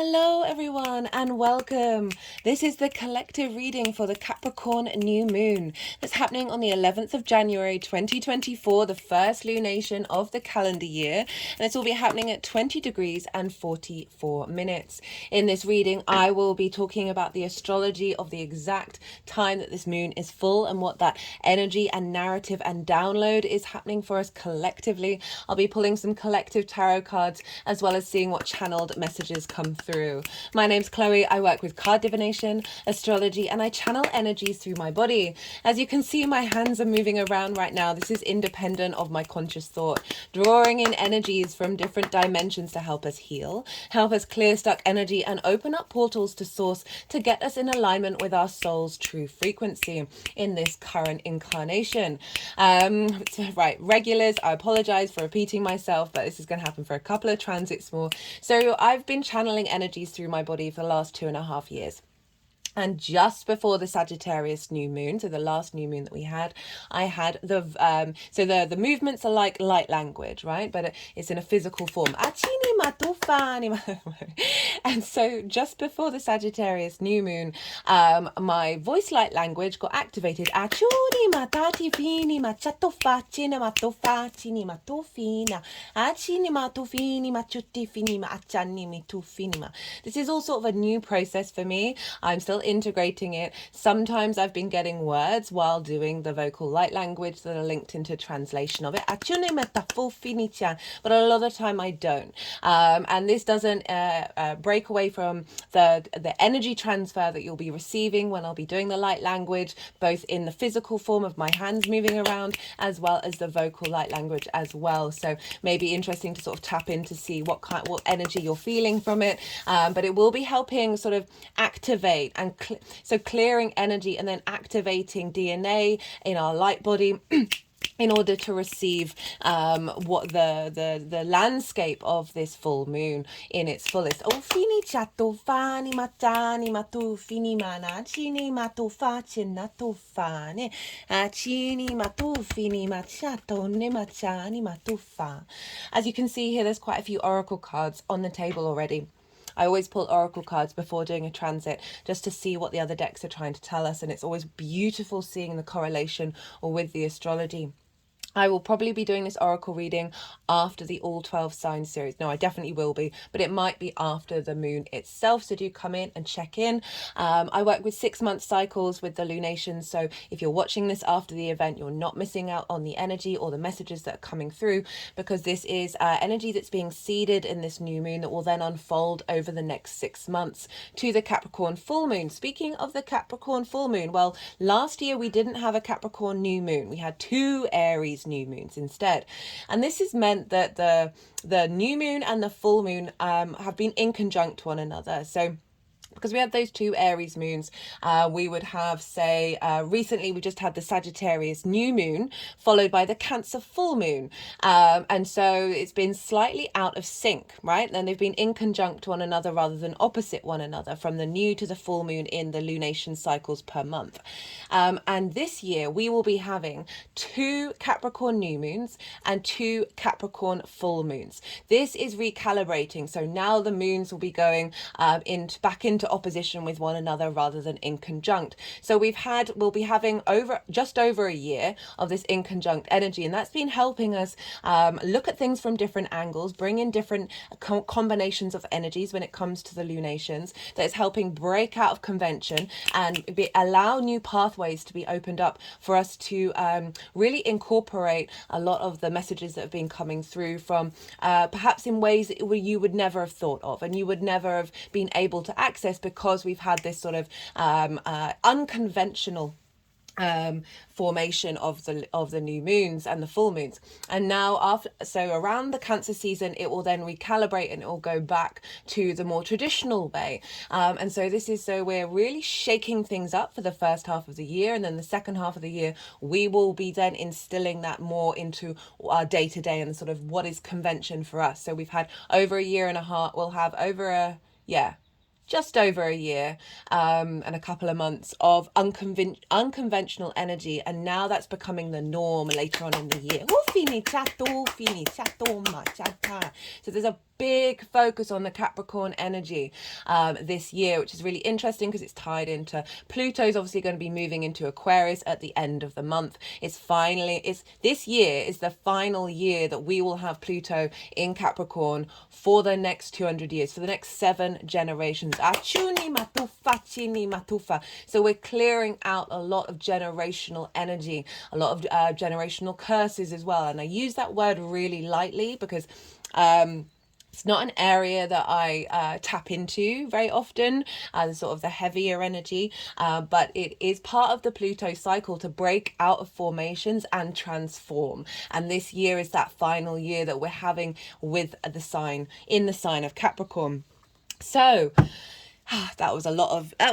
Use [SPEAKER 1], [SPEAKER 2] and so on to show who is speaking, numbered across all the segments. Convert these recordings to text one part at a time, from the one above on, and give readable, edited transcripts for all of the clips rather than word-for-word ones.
[SPEAKER 1] Hello everyone and welcome. This is the collective reading for the Capricorn New Moon that's happening on the 11th of January 2024, the first lunation of the calendar year, and this will be happening at 20 degrees and 44 minutes. In this reading, I will be talking about the astrology of the exact time that this moon is full and what that energy and narrative and download is happening for us collectively. I'll be pulling some collective tarot cards as well as seeing what channeled messages come through. My name's Chloe. I work with card divination, astrology, and I channel energies through my body. As you can see, my hands are moving around right now. This is independent of my conscious thought, drawing in energies from different dimensions to help us heal, help us clear stuck energy, and open up portals to source to get us in alignment with our soul's true frequency in this current incarnation. Right, regulars, I apologize for repeating myself, but this is going to happen for a couple of transits more. So I've been channeling energies through my body for the last 2.5 years. And just before the Sagittarius new moon, so the last new moon that we had, I had the movements are like light language, right? But it's in a physical form. And so just before the Sagittarius new moon, my voice light language got activated. This is all sort of a new process for me. I'm still integrating it. Sometimes I've been getting words while doing the vocal light language that are linked into translation of it, but a lot of the time I don't. And this doesn't break away from the energy transfer that you'll be receiving when I'll be doing the light language, both in the physical form of my hands moving around as well as the vocal light language as well. So maybe interesting to sort of tap in to see what energy you're feeling from it. But it will be helping sort of activate and so clearing energy and then activating DNA in our light body in order to receive what the landscape of this full moon in its fullest. Oh, fini chato fani matani matu fini mana chini matu facina tu fane chini matu fini machato ne machani matu fa. As you can see here, there's quite a few oracle cards on the table already. I always pull oracle cards before doing a transit just to see what the other decks are trying to tell us, and it's always beautiful seeing the correlation or with the astrology. I will probably be doing this oracle reading after the all 12 signs series. No, I definitely will be, but it might be after the moon itself. So do come in and check in. I work with 6-month cycles with the lunations. So if you're watching this after the event, you're not missing out on the energy or the messages that are coming through, because this is energy that's being seeded in this new moon that will then unfold over the next 6 months to the Capricorn full moon. Speaking of the Capricorn full moon, well, last year we didn't have a Capricorn new moon. We had 2 Aries new moons instead, and this has meant that the new moon and the full moon have been in conjunct one another. So because we had those 2 Aries moons, we would have, say, recently we just had the Sagittarius new moon followed by the Cancer full moon. And so it's been slightly out of sync, right? And they've been in conjunct one another rather than opposite one another from the new to the full moon in the lunation cycles per month. And this year we will be having 2 Capricorn new moons and 2 Capricorn full moons. This is recalibrating. So now the moons will be going back into opposition with one another rather than in conjunct. So we'll be having just over a year of this in conjunct energy, and that's been helping us look at things from different angles, bring in different combinations of energies when it comes to the lunations. That is helping break out of convention and allow new pathways to be opened up for us to really incorporate a lot of the messages that have been coming through from perhaps in ways that you would never have thought of and you would never have been able to access, because we've had this sort of unconventional formation of the new moons and the full moons. And now around the Cancer season, it will then recalibrate and it will go back to the more traditional way. And so we're really shaking things up for the first half of the year, and then the second half of the year we will be then instilling that more into our day-to-day and sort of what is convention for us. So we've had over a year and a half, we'll have just over a year and a couple of months of unconventional energy, and now that's becoming the norm later on in the year. So there's a big focus on the Capricorn energy this year, which is really interesting because it's tied into Pluto's obviously going to be moving into Aquarius at the end of the month. It's this year is the final year that we will have Pluto in Capricorn for the next 200 years, for the next 7 generations. Achuni matufa, chini matufa. So we're clearing out a lot of generational energy, a lot of generational curses as well. And I use that word really lightly because it's not an area that I tap into very often, sort of the heavier energy, but it is part of the Pluto cycle to break out of formations and transform. And this year is that final year that we're having with the sign of Capricorn. So that was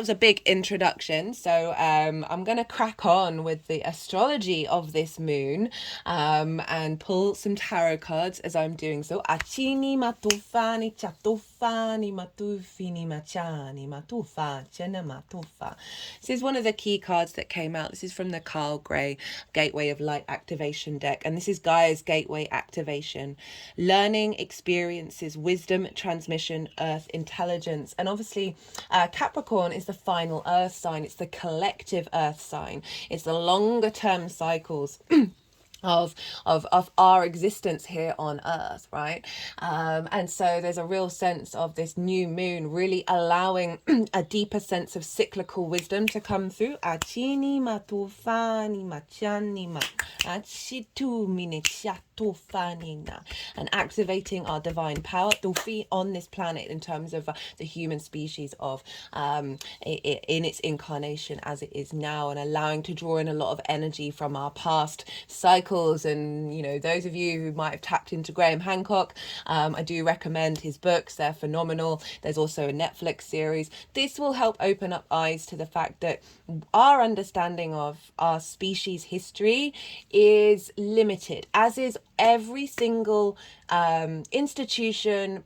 [SPEAKER 1] a big introduction. So I'm gonna crack on with the astrology of this moon and pull some tarot cards as I'm doing so. Achini matufani chatufani matufini machani matufa chena matufa. This is one of the key cards that came out. This is from the Carl Gray Gateway of Light Activation deck, and this is Gaia's Gateway Activation: learning, experiences, wisdom, transmission, earth, intelligence. And obviously Capricorn is the final earth sign. It's the collective earth sign. It's the longer term cycles of our existence here on earth, right? And so there's a real sense of this new moon really allowing a deeper sense of cyclical wisdom to come through. Achini matufani machani ma achitu mine and activating our divine power on this planet in terms of the human species of in its incarnation as it is now, and allowing to draw in a lot of energy from our past cycles. And you know, those of you who might have tapped into Graham Hancock, I do recommend his books. They're phenomenal. There's also a Netflix series. This will help open up eyes to the fact that our understanding of our species history is limited, as is every single institution,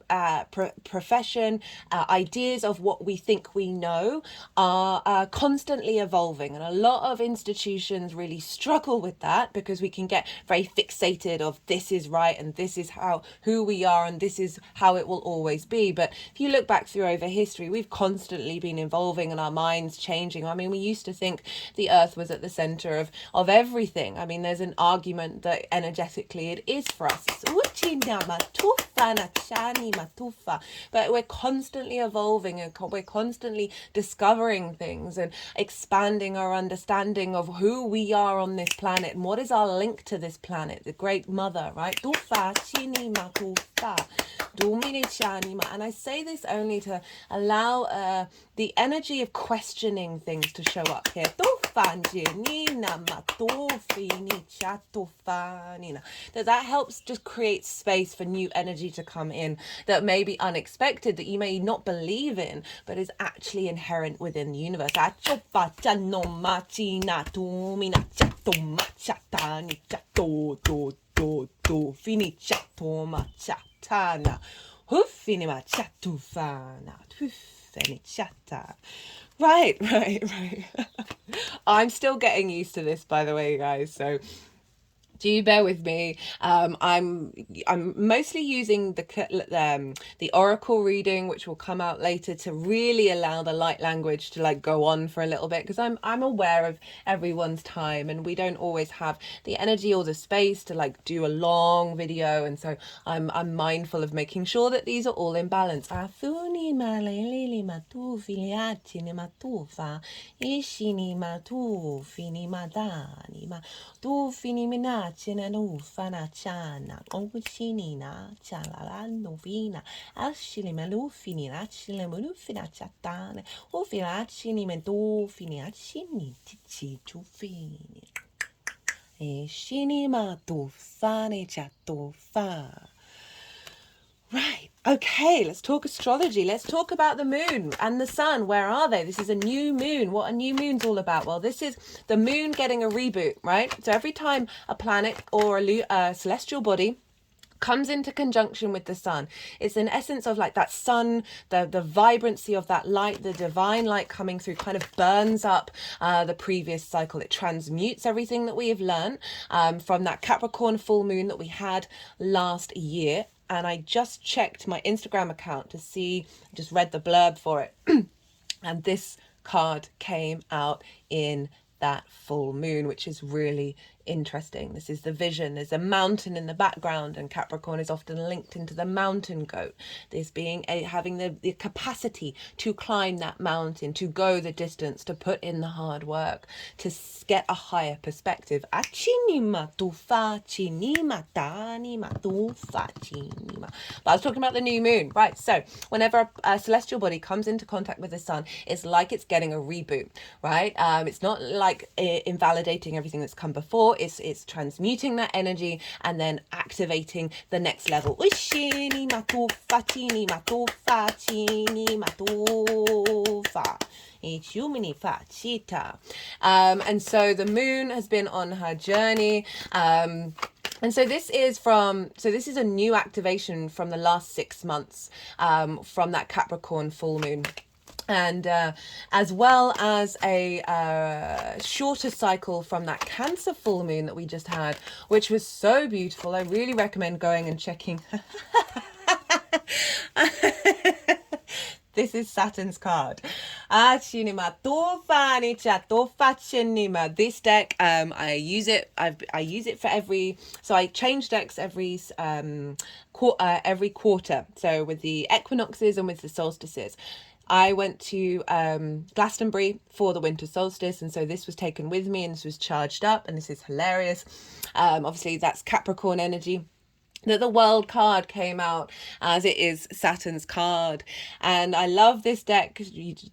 [SPEAKER 1] profession. Ideas of what we think we know are constantly evolving, and a lot of institutions really struggle with that because we can get very fixated of this is right and this is who we are and this is how it will always be. But if you look back through over history, we've constantly been evolving and our minds changing. I mean, we used to think the earth was at the center of everything. I mean, there's an argument that energetically it is for us. But we're constantly evolving and we're constantly discovering things and expanding our understanding of who we are on this planet and what is our link to this planet, the great mother, right? And I say this only to allow the energy of questioning things to show up here. That helps just create space for new energy to come in that may be unexpected, that you may not believe in, but is actually inherent within the universe. Right. I'm still getting used to this, by the way, guys, so do bear with me. I'm mostly using the oracle reading, which will come out later, to really allow the light language to like go on for a little bit, because I'm aware of everyone's time and we don't always have the energy or the space to like do a long video, and so I'm mindful of making sure that these are all in balance. China fana chana onguchinina chalala novina ashili malufini achile malufina chatane ufina chini mento fini achini tichi tufini e shini matufane chatofa. Right, okay, let's talk astrology. Let's talk about the moon and the sun. Where are they? This is a new moon. What a new moon's all about? Well, this is the moon getting a reboot, right? So every time a planet or a celestial body comes into conjunction with the sun, it's an essence of like that sun, the vibrancy of that light, the divine light coming through kind of burns up the previous cycle. It transmutes everything that we have learned from that Capricorn full moon that we had last year. and I just checked my Instagram account to see, just read the blurb for it. And this card came out in that full moon, which is really interesting. This is the vision. There's a mountain in the background, and Capricorn is often linked into the mountain goat. This being having the capacity to climb that mountain, to go the distance, to put in the hard work, to get a higher perspective. But I was talking about the new moon, right? So whenever a celestial body comes into contact with the sun, it's like it's getting a reboot, right? It's not like invalidating everything that's come before. It's transmuting that energy and then activating the next level. And so the moon has been on her journey. And so this is a new activation from the last 6 months, from that Capricorn full moon. And as well as a shorter cycle from that Cancer full moon that we just had, which was so beautiful. I really recommend going and checking. This is Saturn's card. This deck, I use it. I use it for so I change decks every quarter. So with the equinoxes and with the solstices. I went to Glastonbury for the winter solstice, and so this was taken with me, and this was charged up, and this is hilarious. Obviously, that's Capricorn energy. That the World card came out as it is Saturn's card, and I love this deck.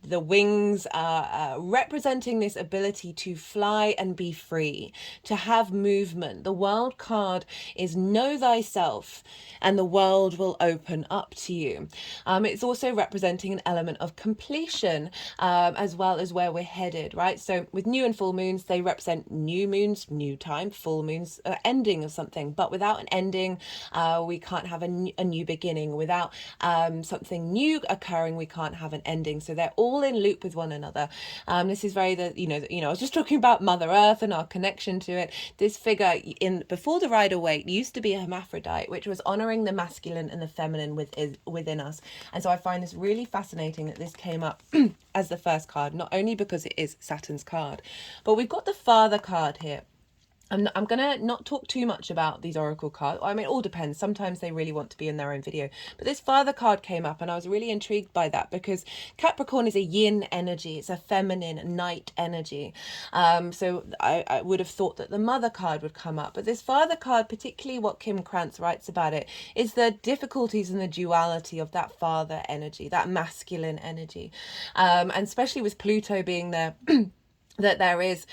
[SPEAKER 1] The wings are representing this ability to fly and be free, to have movement. The World card is know thyself and the world will open up to you. It's also representing an element of completion, as well as where we're headed, right? So with new and full moons, they represent new moons, new time, full moons, ending of something, but without an ending, we can't have a new beginning. Without something new occurring, we can't have an ending. So they're all in loop with one another. This is very I was just talking about Mother Earth and our connection to it. This figure before the Rider Waite used to be a hermaphrodite, which was honoring the masculine and the feminine within us. And so I find this really fascinating that this came up as the first card, not only because it is Saturn's card, but we've got the Father card here. I'm going to not talk too much about these oracle cards. I mean, it all depends. Sometimes they really want to be in their own video. But this Father card came up, and I was really intrigued by that because Capricorn is a yin energy. It's a feminine night energy. So I would have thought that the Mother card would come up. But this Father card, particularly what Kim Krans writes about it, is the difficulties and the duality of that father energy, that masculine energy. And especially with Pluto being there, that there is,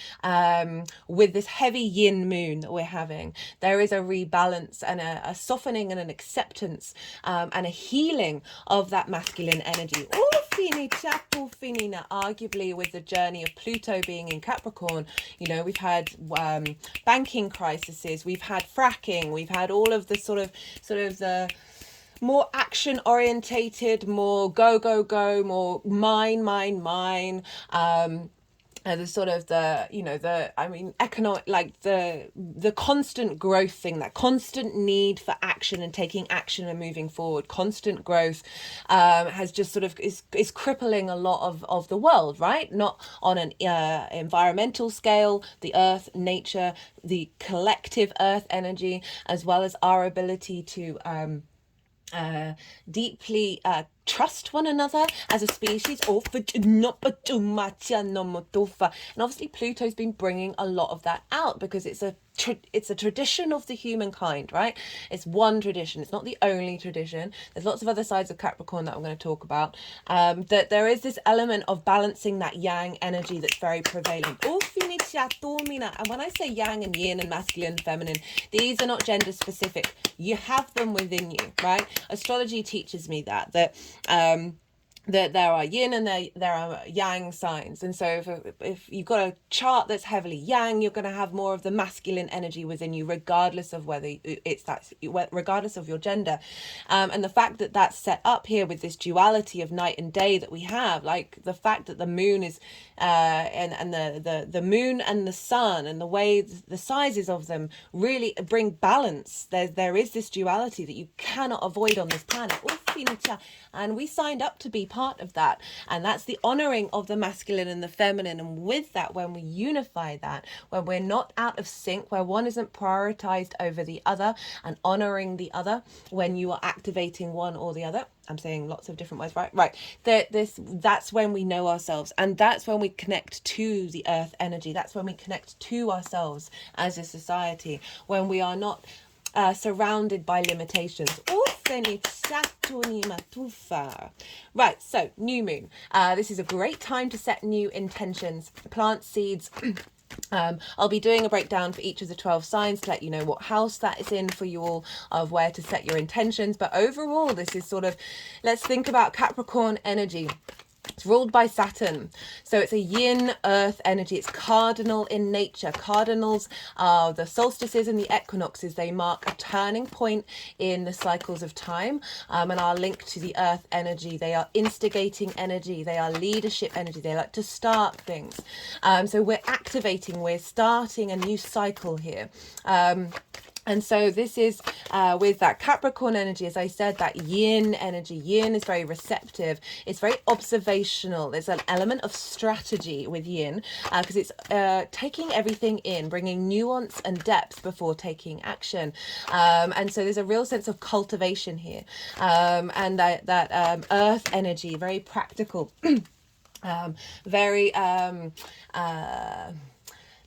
[SPEAKER 1] with this heavy yin moon that we're having, there is a rebalance and a softening and an acceptance, and a healing of that masculine energy. Arguably with the journey of Pluto being in Capricorn, we've had banking crises, we've had fracking, we've had all of the sort of the more action orientated, more go, more mine, economic, like the constant growth thing, that constant need for action and taking action and moving forward, constant growth, has just sort of is crippling a lot of the world, right? Not on an environmental scale, the earth, nature, the collective earth energy, as well as our ability to deeply trust one another as a species. And obviously Pluto's been bringing a lot of that out because it's a tradition of the humankind, right? It's one tradition. It's not the only tradition. There's lots of other sides of Capricorn that I'm going to talk about. That there is this element of balancing that yang energy that's very prevalent. And when I say yang and yin and masculine and feminine, these are not gender specific. You have them within you, right? Astrology teaches me that that there are yin and there are yang signs. And so if you've got a chart that's heavily yang, you're going to have more of the masculine energy within you, regardless of whether it's that, regardless of your gender. And the fact that that's set up here with this duality of night and day that we have, like the fact that the moon is and the moon and the sun, and the way the sizes of them really bring balance. There is this duality that you cannot avoid on this planet. And we signed up to be part of that, and that's the honoring of the masculine and the feminine. And with that, when we unify that, when we're not out of sync, where one isn't prioritized over the other, and honoring the other, when you are activating one or the other, I'm saying lots of different words, right? That's when we know ourselves, and that's when we connect to the earth energy. That's when we connect to ourselves as a society, when we are not surrounded by limitations. Right, so new moon. This is a great time to set new intentions, plant seeds. I'll be doing a breakdown for each of the 12 signs to let you know what house that is in for you all, of where to set your intentions. But overall, this is sort of, let's think about Capricorn energy. It's ruled by Saturn. So it's a yin earth energy. It's cardinal in nature. Cardinals are the solstices and the equinoxes. They mark a turning point in the cycles of time, and are linked to the earth energy. They are instigating energy. They are leadership energy. They like to start things. So we're activating, we're starting a new cycle here. And so this is with that Capricorn energy, as I said, that yin energy. Yin is very receptive. It's very observational. There's an element of strategy with yin, because it's taking everything in, bringing nuance and depth before taking action. And so there's a real sense of cultivation here. And that earth energy, very practical, very...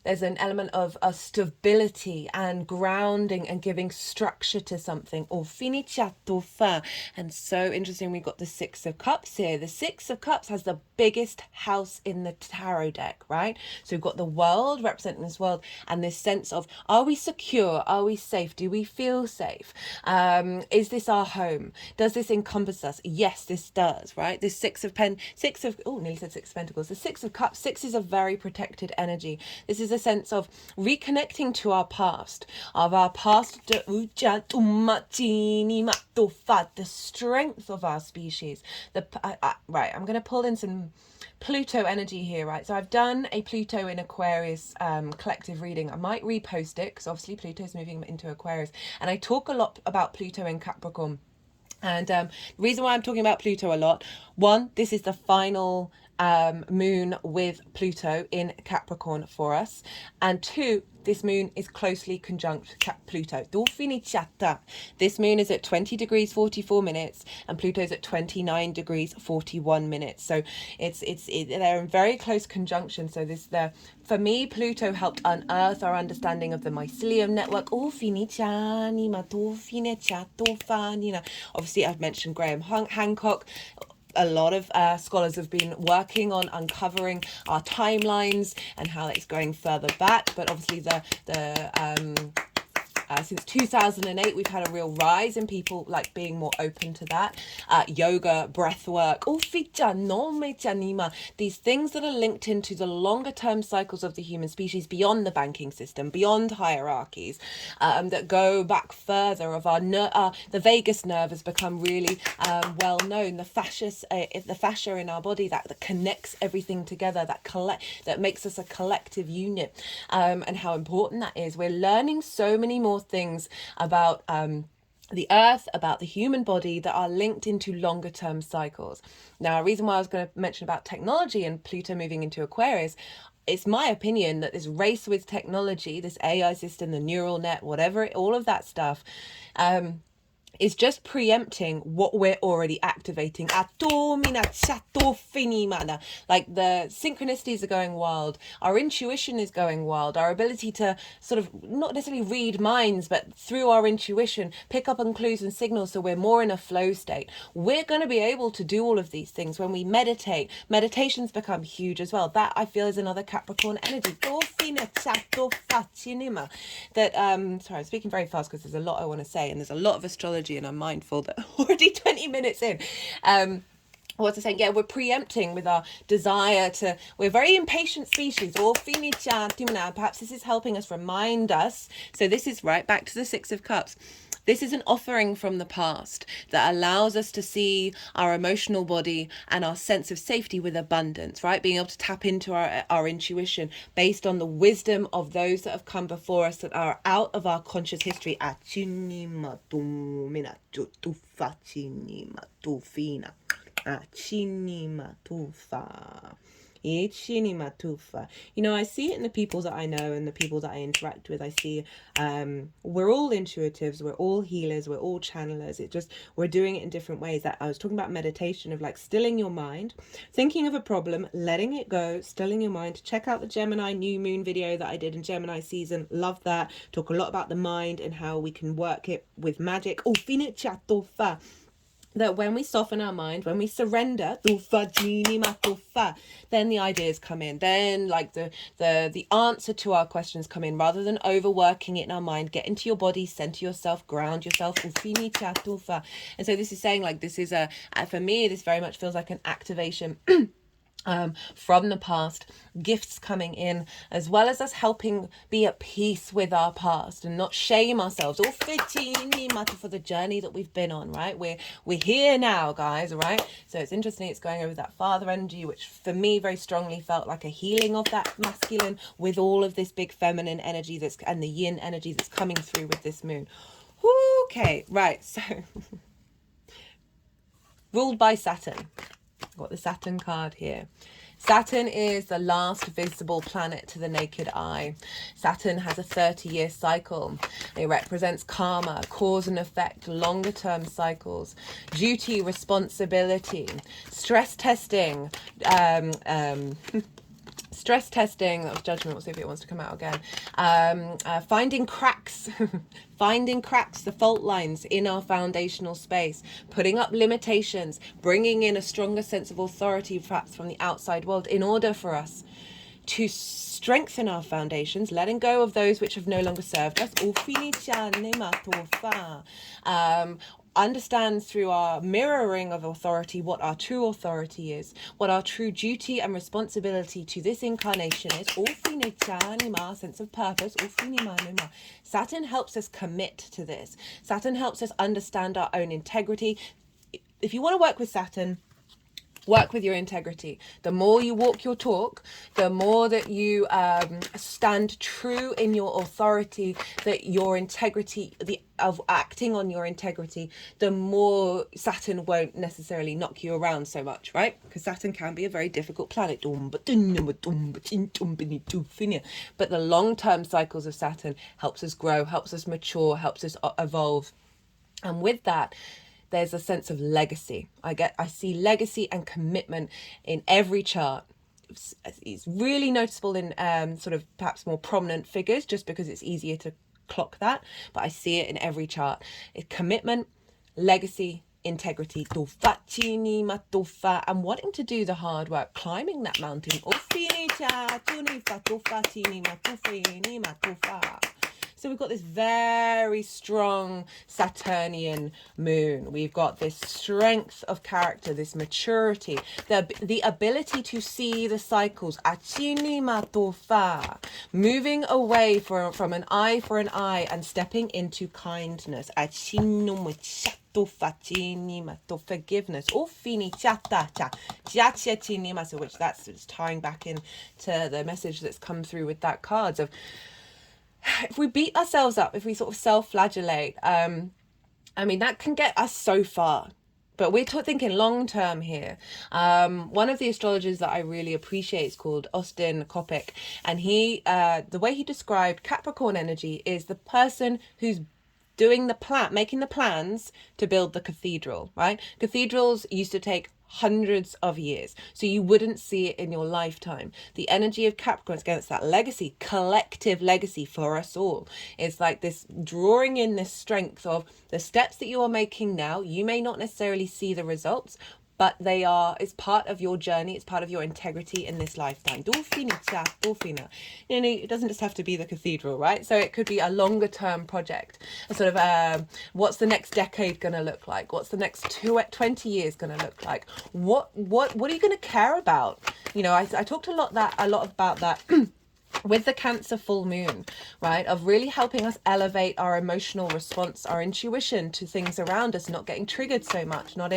[SPEAKER 1] there's an element of stability and grounding and giving structure to something. And so interesting, we've got the Six of Cups here. The Six of Cups has the biggest house in the tarot deck, right? So we've got the world representing this world, and this sense of, are we secure? Are we safe? Do we feel safe? Is this our home? Does this encompass us? Yes, this does, right? This nearly said Six of Pentacles. The Six of Cups, six is a very protected energy. This is a sense of reconnecting to our past, the strength of our species. Right, I'm going to pull in some Pluto energy here, right? So I've done a Pluto in Aquarius collective reading. I might repost it, because obviously Pluto's moving into Aquarius, and I talk a lot about Pluto in Capricorn. And the reason why I'm talking about Pluto a lot, one, this is the final moon with Pluto in Capricorn for us, and two, this moon is closely conjunct Pluto. This moon is at 20 degrees 44 minutes and Pluto's at 29 degrees 41 minutes. So they're in very close conjunction. So for me, Pluto helped unearth our understanding of the mycelium network. Obviously, I've mentioned Graham Hancock. A lot of scholars have been working on uncovering our timelines and how it's going further back, but obviously since 2008, we've had a real rise in people like being more open to that. Yoga, breath work, these things that are linked into the longer term cycles of the human species beyond the banking system, beyond hierarchies, that go back further. Of the vagus nerve has become really well known. The fascia in our body that connects everything together, that makes us a collective unit, and how important that is. We're learning so many more things about the earth, about the human body, that are linked into longer term cycles. Now, a reason why I was going to mention about technology and Pluto moving into Aquarius, it's my opinion that this race with technology, this AI system, the neural net, whatever, all of that stuff, is just preempting what we're already activating. Like the synchronicities are going wild. Our intuition is going wild. Our ability to sort of not necessarily read minds, but through our intuition, pick up on clues and signals, so we're more in a flow state. We're going to be able to do all of these things when we meditate. Meditations become huge as well. That, I feel, is another Capricorn energy. That sorry, I'm speaking very fast because there's a lot I want to say, and there's a lot of astrology, and I'm mindful that already 20 minutes in. what's it saying? Yeah, we're preempting with our desire to, we're a very impatient species. Perhaps this is helping us, remind us. So this is right back to the Six of Cups. This is an offering from the past that allows us to see our emotional body and our sense of safety with abundance, right? Being able to tap into our intuition based on the wisdom of those that have come before us that are out of our conscious history. You know, I see it in the people that I know and the people that I interact with. I see we're all intuitives, we're all healers, we're all channelers. It just, we're doing it in different ways. That I was talking about meditation, of like stilling your mind, thinking of a problem, letting it go, stilling your mind. Check out the Gemini New Moon video that I did in Gemini season. Love that. Talk a lot about the mind and how we can work it with magic. That when we soften our mind, when we surrender, then the ideas come in. Then like the answer to our questions come in, rather than overworking it in our mind. Get into your body, center yourself, ground yourself. And so this is saying, like, this is for me, this very much feels like an activation from the past, gifts coming in, as well as us helping be at peace with our past and not shame ourselves for the journey that we've been on, right? We're here now, guys, right? So it's interesting, it's going over that father energy, which for me very strongly felt like a healing of that masculine with all of this big feminine energy that's, and the yin energy that's coming through with this moon. Okay, right, so ruled by Saturn. Got the Saturn card here. Saturn is the last visible planet to the naked eye. Saturn has a 30-year cycle. It represents karma, cause and effect, longer term cycles, duty, responsibility, stress testing, stress testing, that was judgment, we'll see if it wants to come out again, finding cracks, the fault lines in our foundational space, putting up limitations, bringing in a stronger sense of authority perhaps from the outside world in order for us to strengthen our foundations, letting go of those which have no longer served us. Understand through our mirroring of authority what our true authority is, what our true duty and responsibility to this incarnation is. Sense of purpose. Saturn helps us commit to this. Saturn helps us understand our own integrity. If you want to work with Saturn, work with your integrity. The more you walk your talk, the more that you stand true in your authority, that your integrity, of acting on your integrity, the more Saturn won't necessarily knock you around so much, right? Because Saturn can be a very difficult planet. But the long-term cycles of Saturn helps us grow, helps us mature, helps us evolve. And with that, there's a sense of legacy. I see legacy and commitment in every chart. It's really noticeable in sort of perhaps more prominent figures, just because it's easier to clock that. But I see it in every chart. It's commitment, legacy, integrity, and wanting to do the hard work, climbing that mountain. So we've got this very strong Saturnian moon. We've got this strength of character, this maturity, the ability to see the cycles. Moving away from an eye for an eye and stepping into kindness. Forgiveness, which that's tying back into the message that's come through with that cards of, if we beat ourselves up, if we sort of self-flagellate, I mean, that can get us so far. But we're thinking long term here. One of the astrologers that I really appreciate is called Austin Coppock, and he, the way he described Capricorn energy is the person who's doing making the plans to build the cathedral, right? Cathedrals used to take hundreds of years, so you wouldn't see it in your lifetime. The energy of Capricorn is against that legacy, collective legacy for us all. It's like this drawing in this strength of the steps that you are making now. You may not necessarily see the results, but it's part of your journey, it's part of your integrity in this lifetime. It doesn't just have to be the cathedral, right? So it could be a longer term project, a sort of what's the next decade going to look like? What's the next 20 years going to look like? What are you going to care about? You know, I talked a lot about that with the Cancer full moon, right? Of really helping us elevate our emotional response, our intuition to things around us, not getting triggered so much, not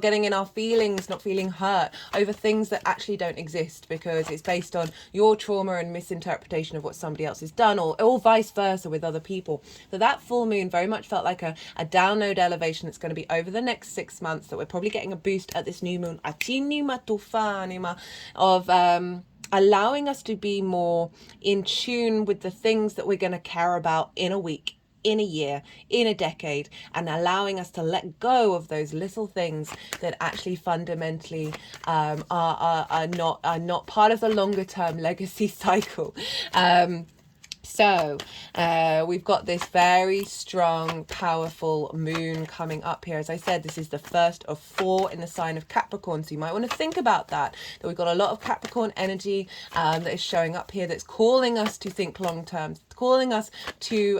[SPEAKER 1] getting in our feelings, not feeling hurt over things that actually don't exist because it's based on your trauma and misinterpretation of what somebody else has done, or vice versa with other people. So that full moon very much felt like a download elevation that's going to be over the next 6 months, that we're probably getting a boost at this new moon of allowing us to be more in tune with the things that we're going to care about in a week, in a year, in a decade, and allowing us to let go of those little things that actually fundamentally are not part of the longer term legacy cycle. So we've got this very strong, powerful moon coming up here. As I said, this is the first of 4 in the sign of Capricorn. So you might want to think about that we've got a lot of Capricorn energy that is showing up here, that's calling us to think long term, calling us to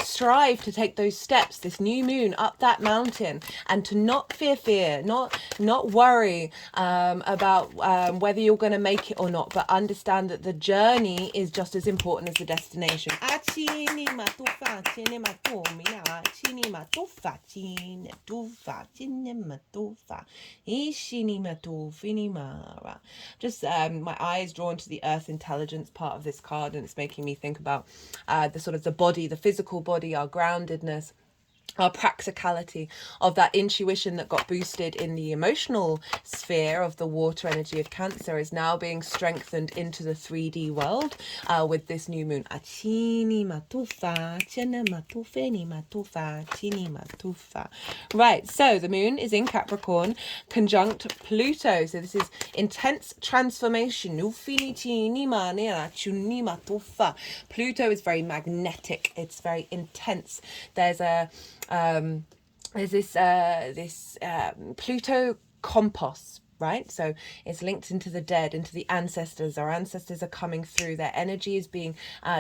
[SPEAKER 1] strive to take those steps, this new moon up that mountain, and to not fear, not worry about whether you're going to make it or not, but understand that the journey is just as important as the destination. Just my eye is drawn to the earth intelligence part of this card, and it's making me think about the sort of the body, the physical body, our groundedness, our practicality of that intuition that got boosted in the emotional sphere of the water energy of Cancer is now being strengthened into the 3D world with this new moon. Right, so the moon is in Capricorn conjunct Pluto, so this is intense transformation. Pluto is very magnetic, it's very intense. There's this Pluto compost, right? So it's linked into the dead, into the ancestors. Our ancestors are coming through. Their energy is being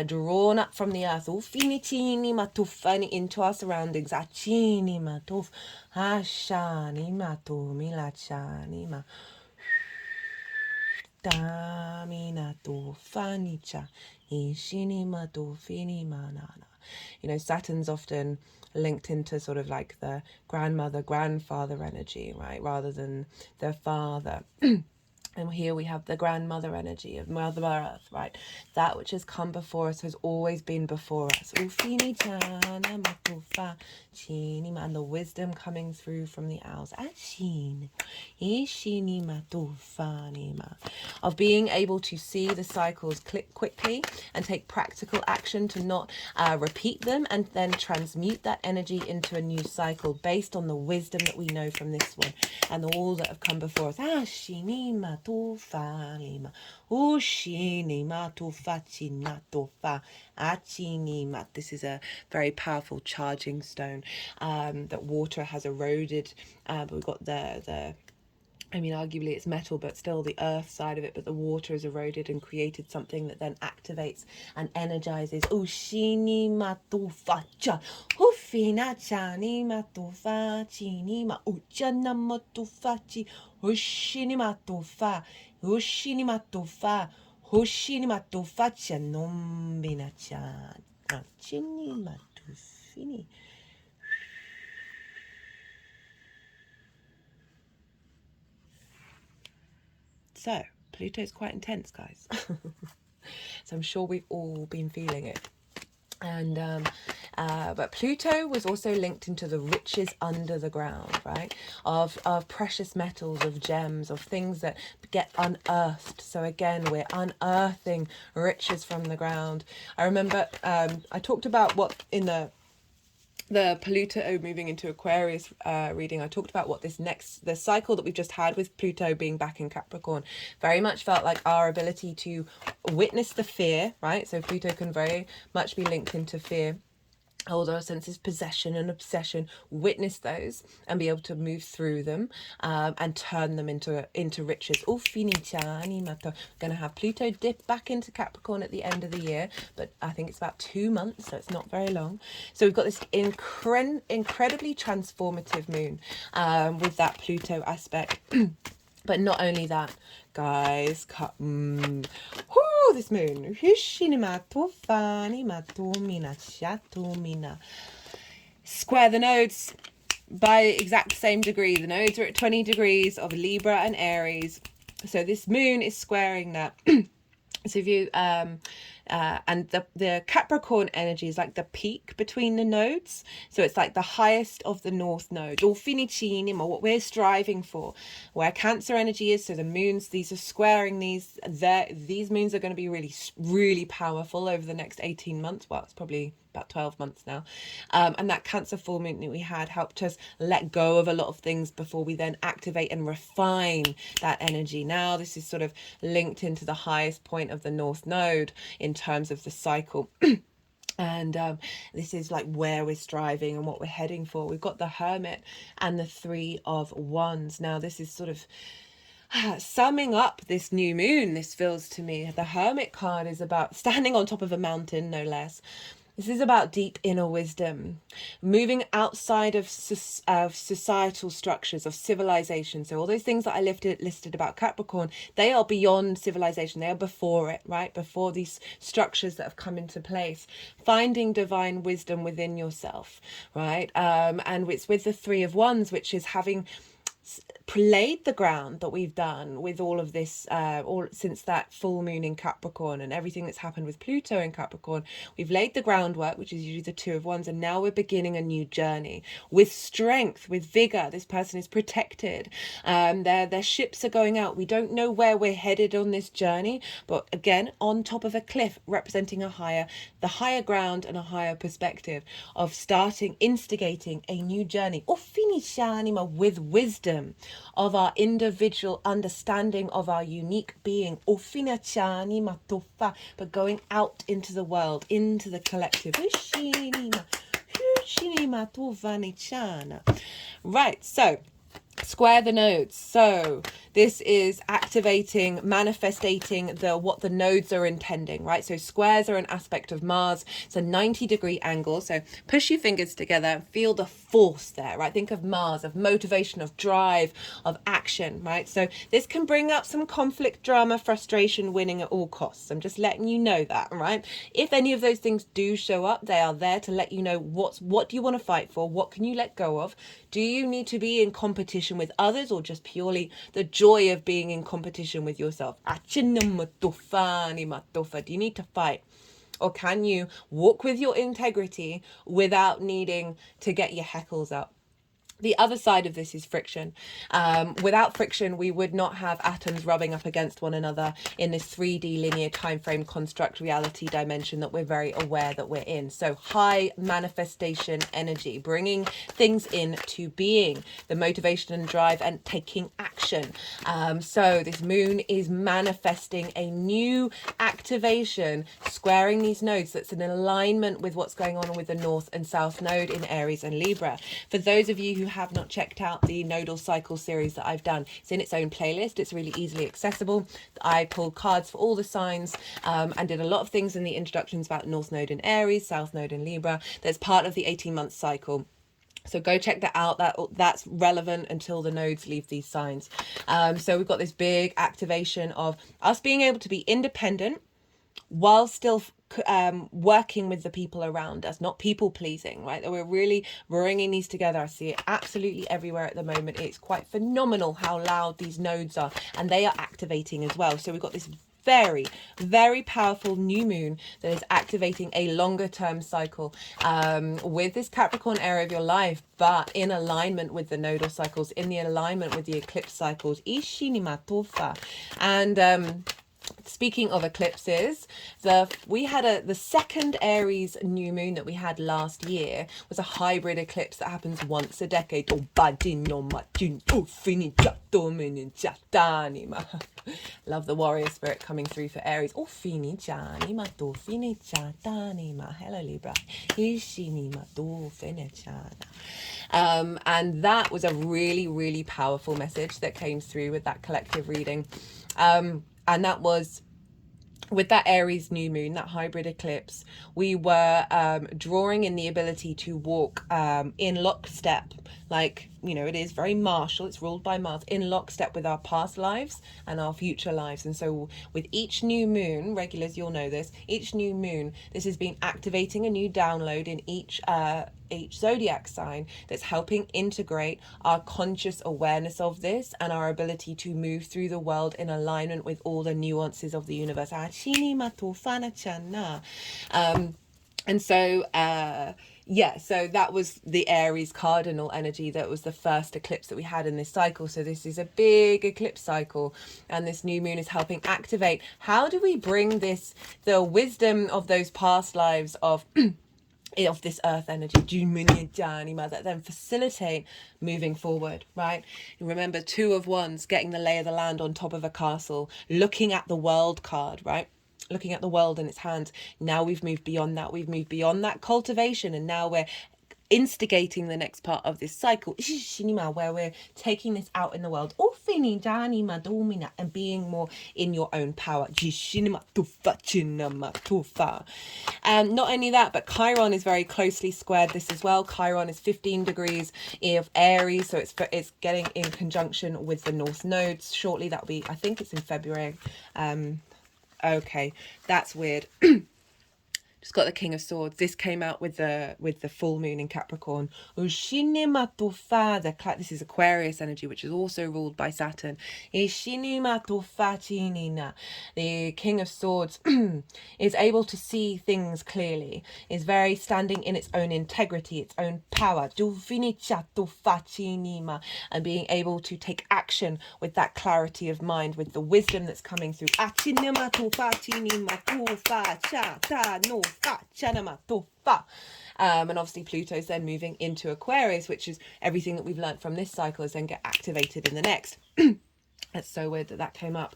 [SPEAKER 1] drawn up from the earth, into our surroundings. You know, Saturn's often linked into sort of like the grandmother, grandfather energy, right? Rather than the father. And here we have the grandmother energy of Mother Earth, right? That which has come before us has always been before us. And the wisdom coming through from the owls. Of being able to see the cycles quickly and take practical action to not repeat them, and then transmute that energy into a new cycle based on the wisdom that we know from this one and all that have come before us. This is a very powerful charging stone that water has eroded, but we've got arguably it's metal, but still the earth side of it, but the water has eroded and created something that then activates and energizes. Ushini matufa cha hufina chani matufa chini ma uchana matufa chi ushini matufa hushini matufa cha nombina cha chini matufini. So, Pluto's quite intense, guys. So I'm sure we've all been feeling it. And but Pluto was also linked into the riches under the ground, right? Of precious metals, of gems, of things that get unearthed. So again, we're unearthing riches from the ground. I remember I talked about what in the Pluto moving into Aquarius reading, I talked about what the cycle that we've just had with Pluto being back in Capricorn very much felt like our ability to witness the fear, right? So Pluto can very much be linked into fear. hold our senses, possession and obsession, witness those and be able to move through them, and turn them into riches. All finiciani mato. Going to have Pluto dip back into Capricorn at the end of the year, but I think it's about 2 months, so it's not very long. So we've got this incredibly transformative moon, with that Pluto aspect. But not only that, guys, this moon. Square the nodes by exact same degree. The nodes are at 20 degrees of Libra and Aries. So this moon is squaring that. So if you and the Capricorn energy is like the peak between the nodes, so it's like the highest of the north nodes, or finicini, or what we're striving for. Where Cancer energy is, so the moons, these are squaring these. These moons are going to be really powerful over the next 18 months. Well, it's probably about 12 months now, and that Cancer full moon that we had helped us let go of a lot of things before we then activate and refine that energy. Now this is sort of linked into the highest point of the north node in terms of the cycle. And this is like where we're striving and what we're heading for. We've got the Hermit and the Three of Wands. Now this is sort of summing up this new moon. This feels to me, the Hermit card is about standing on top of a mountain, no less. This is about deep inner wisdom, moving outside of societal structures, of civilization. So all those things that I listed about Capricorn, they are beyond civilization. They are before it, right? Before these structures that have come into place. Finding divine wisdom within yourself, right? And it's with the Three of Wands, which is having laid the ground that we've done with all of this, all since that full moon in Capricorn and everything that's happened with Pluto in Capricorn. We've laid the groundwork, which is usually the Two of Wands, and now we're beginning a new journey with strength, with vigor. This person is protected. Their ships are going out. We don't know where we're headed on this journey, but again, on top of a cliff, representing the higher ground and a higher perspective of instigating a new journey. O finishanima, with wisdom of our individual understanding of our unique being, but going out into the world, into the collective. Right, so square the nodes. So this is activating, manifesting what the nodes are intending, right? So squares are an aspect of Mars. It's a 90-degree angle. So push your fingers together and feel the force there, right? Think of Mars, of motivation, of drive, of action, right? So this can bring up some conflict, drama, frustration, winning at all costs. I'm just letting you know that, right? If any of those things do show up, they are there to let you know what do you want to fight for? What can you let go of? Do you need to be in competition with others, or just purely the joy of being in competition with yourself? Do you need to fight? Or can you walk with your integrity without needing to get your heckles up? The other side of this is friction. Without friction, we would not have atoms rubbing up against one another in this 3D linear time frame construct reality dimension that we're very aware that we're in. So high manifestation energy, bringing things into being, the motivation and drive and taking action. So this moon is manifesting a new activation, squaring these nodes that's in alignment with what's going on with the North and South node in Aries and Libra. For those of you who have not checked out the nodal cycle series that I've done, it's in its own playlist. It's really easily accessible. I pulled cards for all the signs, and did a lot of things in the introductions about North node in Aries, South node in Libra. That's part of the 18-month cycle. So go check that out. That's relevant until the nodes leave these signs. So we've got this big activation of us being able to be independent while still working with the people around us, not people pleasing, right? That we're really bringing these together. I see it absolutely everywhere at the moment. It's quite phenomenal how loud these nodes are, and they are activating as well. So we've got this very, very powerful new moon that is activating a longer term cycle with this Capricorn area of your life, but in alignment with the nodal cycles, in the alignment with the eclipse cycles. And Speaking of eclipses, we had the second Aries new moon that we had last year was a hybrid eclipse that happens once a decade. Love the warrior spirit coming through for Aries. Hello Libra. And that was a really, really powerful message that came through with that collective reading. And that was with that Aries new moon, that hybrid eclipse, we were drawing in the ability to walk in lockstep, like, you know, it is very martial, it's ruled by Mars, in lockstep with our past lives and our future lives. And so with each new moon, regulars, you'll know this, each new moon, this has been activating a new download in each zodiac sign that's helping integrate our conscious awareness of this and our ability to move through the world in alignment with all the nuances of the universe. And so yeah, so that was the Aries cardinal energy. That was the first eclipse that we had in this cycle. So this is a big eclipse cycle, and this new moon is helping activate. How do we bring this, the wisdom of those past lives of of this earth energy, that then facilitate moving forward, right? You remember 2 of Wands, getting the lay of the land on top of a castle, looking at the world card, right? Looking at the world in its hand. Now we've moved beyond that. We've moved beyond that cultivation, and now we're instigating the next part of this cycle, where we're taking this out in the world and being more in your own power. Not only that, but Chiron is very closely squared this as well. Chiron is 15 degrees of Aries, so it's getting in conjunction with the North nodes shortly. That'll be, I think it's in February. Okay, that's weird. Just got the King of Swords. This came out with the full moon in Capricorn. This is Aquarius energy, which is also ruled by Saturn. The King of Swords is able to see things clearly, is very standing in its own integrity, its own power, and being able to take action with that clarity of mind, with the wisdom that's coming through. And obviously Pluto's then moving into Aquarius, which is everything that we've learned from this cycle is then get activated in the next. It's so weird that came up,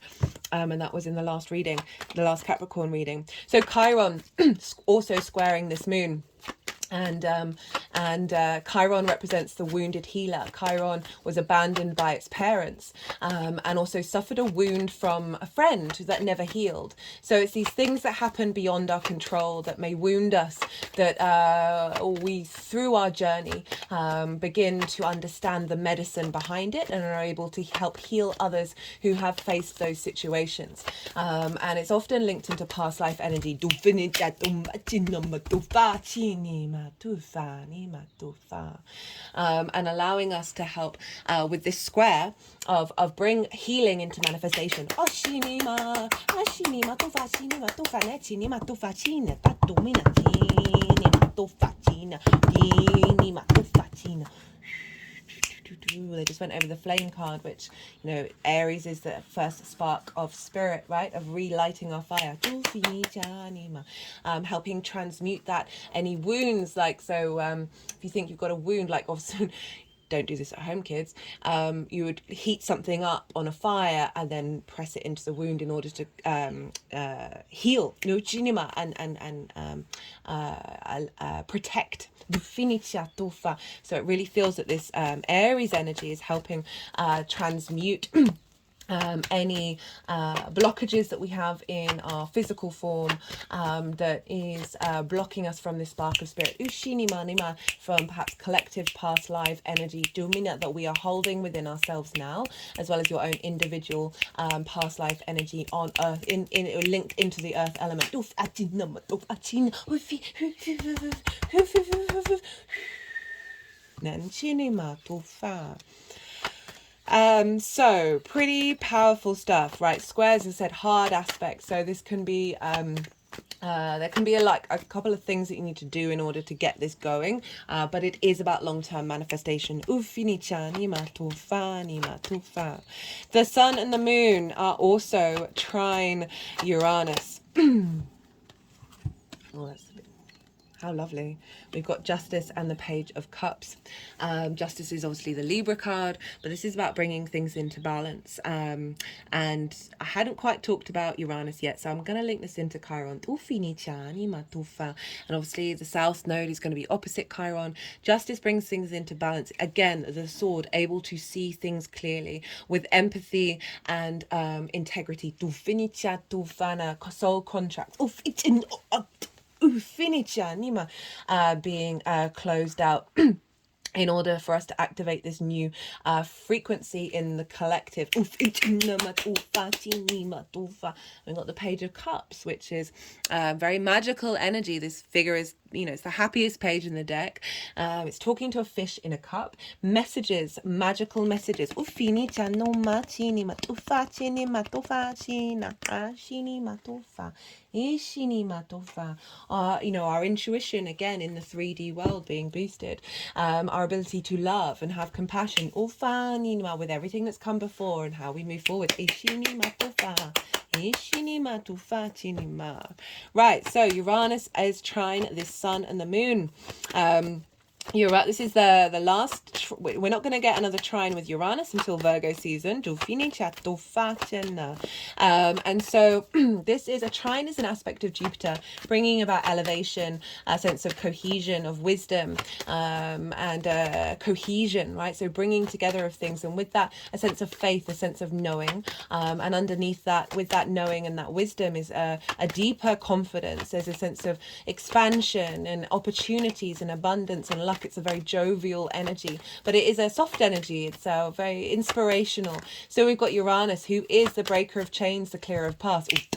[SPEAKER 1] and that was in the last reading, the last Capricorn reading. So Chiron also squaring this moon. And Chiron represents the wounded healer. Chiron was abandoned by its parents, and also suffered a wound from a friend that never healed. So it's these things that happen beyond our control that may wound us, that we, through our journey, begin to understand the medicine behind it and are able to help heal others who have faced those situations. And it's often linked into past life energy. And allowing us to help with this square of bring healing into manifestation. They just went over the flame card, which, you know, Aries is the first spark of spirit, right, of relighting our fire, helping transmute that, any wounds, like, so if you think you've got a wound, like, obviously don't do this at home, kids, you would heat something up on a fire and then press it into the wound in order to heal and protect. So it really feels that this Aries energy is helping transmute any blockages that we have in our physical form, that is blocking us from this spark of spirit, from perhaps collective past life energy that we are holding within ourselves now, as well as your own individual past life energy on earth, in linked into the earth element. So pretty powerful stuff, right? Squares, as I said, hard aspects. So this can be There can be a couple of things that you need to do in order to get this going, but it is about long-term manifestation. The sun and the moon are also trine Uranus. Oh, that's how lovely. We've got Justice and the Page of Cups. Justice is obviously the Libra card, but this is about bringing things into balance. And I hadn't quite talked about Uranus yet, so I'm going to link this into Chiron. And obviously the South Node is going to be opposite Chiron. Justice brings things into balance. Again, the sword, able to see things clearly with empathy and integrity. Soul contract. Being closed out in order for us to activate this new frequency in the collective. We've got the Page of Cups, which is very magical energy. This figure is, it's the happiest page in the deck. It's talking to a fish in a cup. Messages, magical messages. Our intuition again in the 3D world being boosted. Our ability to love and have compassion. With everything that's come before and how we move forward. Right, so Uranus is trine this sun and the moon. You're right. This is the last. We're not going to get another trine with Uranus until Virgo season. And so this is a trine is an aspect of Jupiter, bringing about elevation, a sense of cohesion, of wisdom, and cohesion, right? So bringing together of things, and with that, a sense of faith, a sense of knowing, and underneath that, with that knowing and that wisdom, is a deeper confidence. There's a sense of expansion and opportunities and abundance and luck. It's a very jovial energy, but it is a soft energy. It's very inspirational. So we've got Uranus, who is the breaker of chains, the clearer of paths. It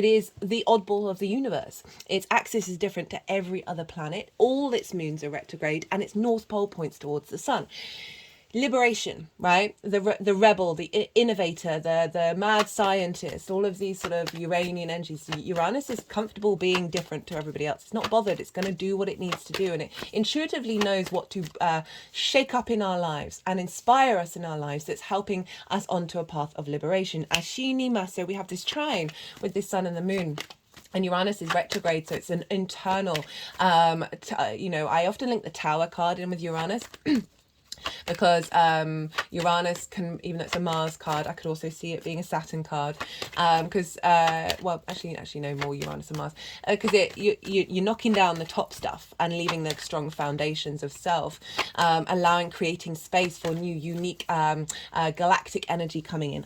[SPEAKER 1] is the oddball of the universe. Its axis is different to every other planet. All its moons are retrograde, and its north pole points towards the sun. Liberation, right? The rebel, the innovator, the mad scientist, all of these sort of Uranian energies. Uranus is comfortable being different to everybody else. It's not bothered. It's going to do what it needs to do, and it intuitively knows what to shake up in our lives and inspire us in our lives. That's helping us onto a path of liberation. Ashinima. So we have this trine with this sun and the moon. And Uranus is retrograde, so it's an internal, I often link the Tower card in with Uranus. Because Uranus can, even though it's a Mars card, I could also see it being a Saturn card. Because actually no, more Uranus and Mars. Because you're knocking down the top stuff and leaving the strong foundations of self, creating space for new, unique galactic energy coming in.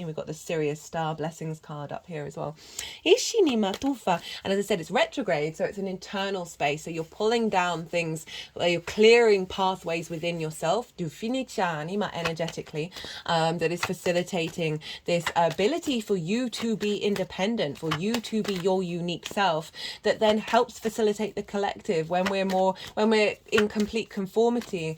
[SPEAKER 1] We've got the Sirius star blessings card up here as well. And as I said, it's retrograde, so it's an internal space. So you're pulling down things, you're clearing pathways within yourself, energetically, that is facilitating this ability for you to be independent, for you to be your unique self, that then helps facilitate the collective when we're in complete conformity.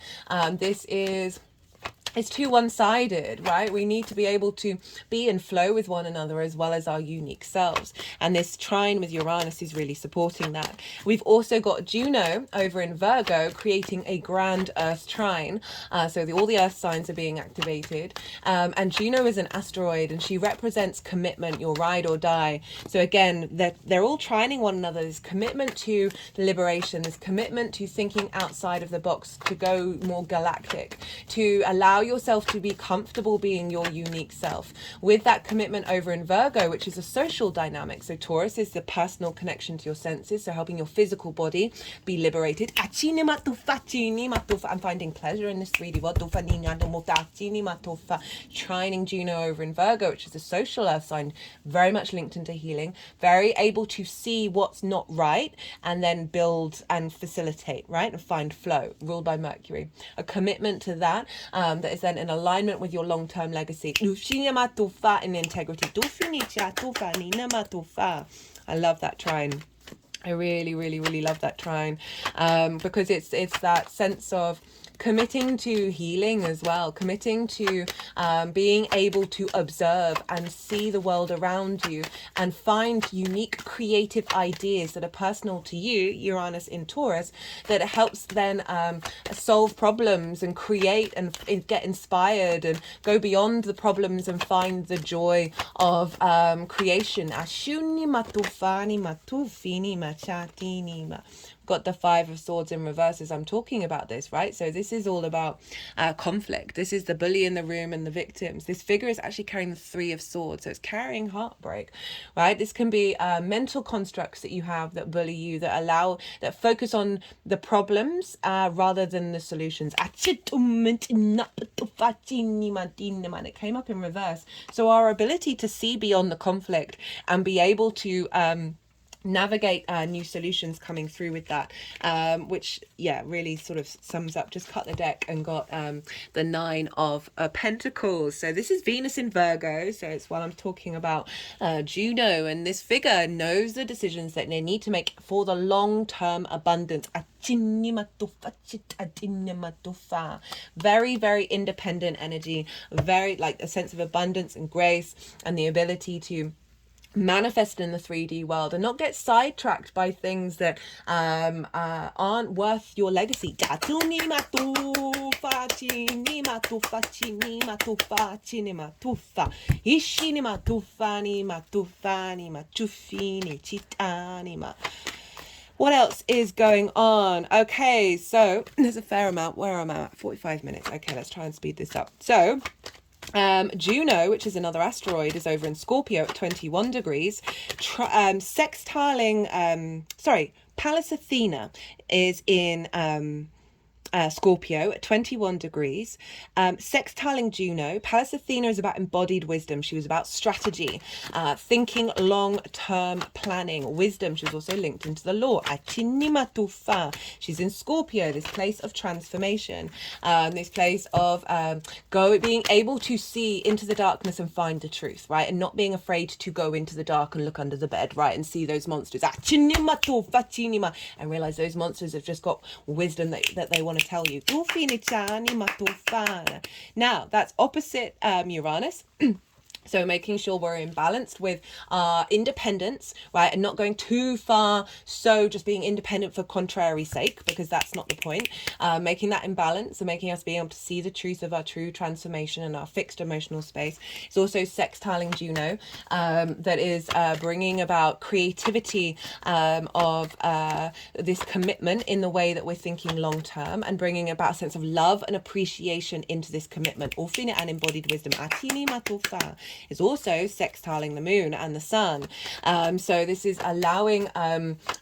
[SPEAKER 1] It's too one-sided, right? We need to be able to be in flow with one another as well as our unique selves. And this trine with Uranus is really supporting that. We've also got Juno over in Virgo creating a grand Earth trine. So all the Earth signs are being activated. And Juno is an asteroid, and she represents commitment, your ride or die. So again, they're all trining one another. There's commitment to liberation. There's commitment to thinking outside of the box, to go more galactic, to allow yourself to be comfortable being your unique self. With that commitment over in Virgo, which is a social dynamic. So Taurus is the personal connection to your senses, so helping your physical body be liberated. I'm finding pleasure in this 3D world. Trining Juno over in Virgo, which is a social earth sign, very much linked into healing, very able to see what's not right and then build and facilitate, right, and find flow, ruled by Mercury. A commitment to that that is then in alignment with your long-term legacy. In integrity. I love that trine. I really, really, really love that trine, because it's that sense of committing to healing as well, committing to being able to observe and see the world around you and find unique creative ideas that are personal to you, Uranus in Taurus, that helps then solve problems and create and get inspired and go beyond the problems and find the joy of creation. Ashuni matufani matufini machatini ma. Got the Five of Swords in reverse as I'm talking about this, right? So this is all about conflict. This is the bully in the room and the victims. This figure is actually carrying the Three of Swords, so it's carrying heartbreak, right? This can be mental constructs that you have that bully you, that focus on the problems rather than the solutions. It came up in reverse. So our ability to see beyond the conflict and be able to navigate new solutions coming through with that, which really sort of sums up. Just cut the deck and got the Nine of Pentacles. So this is Venus in Virgo, so it's while I'm talking about Juno, and this figure knows the decisions that they need to make for the long-term abundance. Very, very independent energy, very like a sense of abundance and grace and the ability to manifest in the 3D world and not get sidetracked by things that aren't worth your legacy. What else is going on? Okay, so there's a fair amount. Where am I at? 45 minutes. Okay, let's try and speed this up. So Juno, which is another asteroid, is over in Scorpio at 21 degrees. Pallas Athena is in Scorpio at 21 degrees, sextiling Juno. Pallas Athena is about embodied wisdom. She was about strategy, thinking long-term planning, wisdom. She was also linked into the law. She's in Scorpio, this place of transformation, this place of being able to see into the darkness and find the truth, right? And not being afraid to go into the dark and look under the bed, right? And see those monsters and realize those monsters have just got wisdom that they want to tell you. Now that's opposite Uranus. So making sure we're in balance with our independence, right? And not going too far. So just being independent for contrary sake, because that's not the point. Making that in balance and making us be able to see the truth of our true transformation and our fixed emotional space. It's also sextiling Juno, that is bringing about creativity of this commitment in the way that we're thinking long term, and bringing about a sense of love and appreciation into this commitment. Orphina and embodied wisdom. Is also sextiling the moon and the sun. So this is allowing,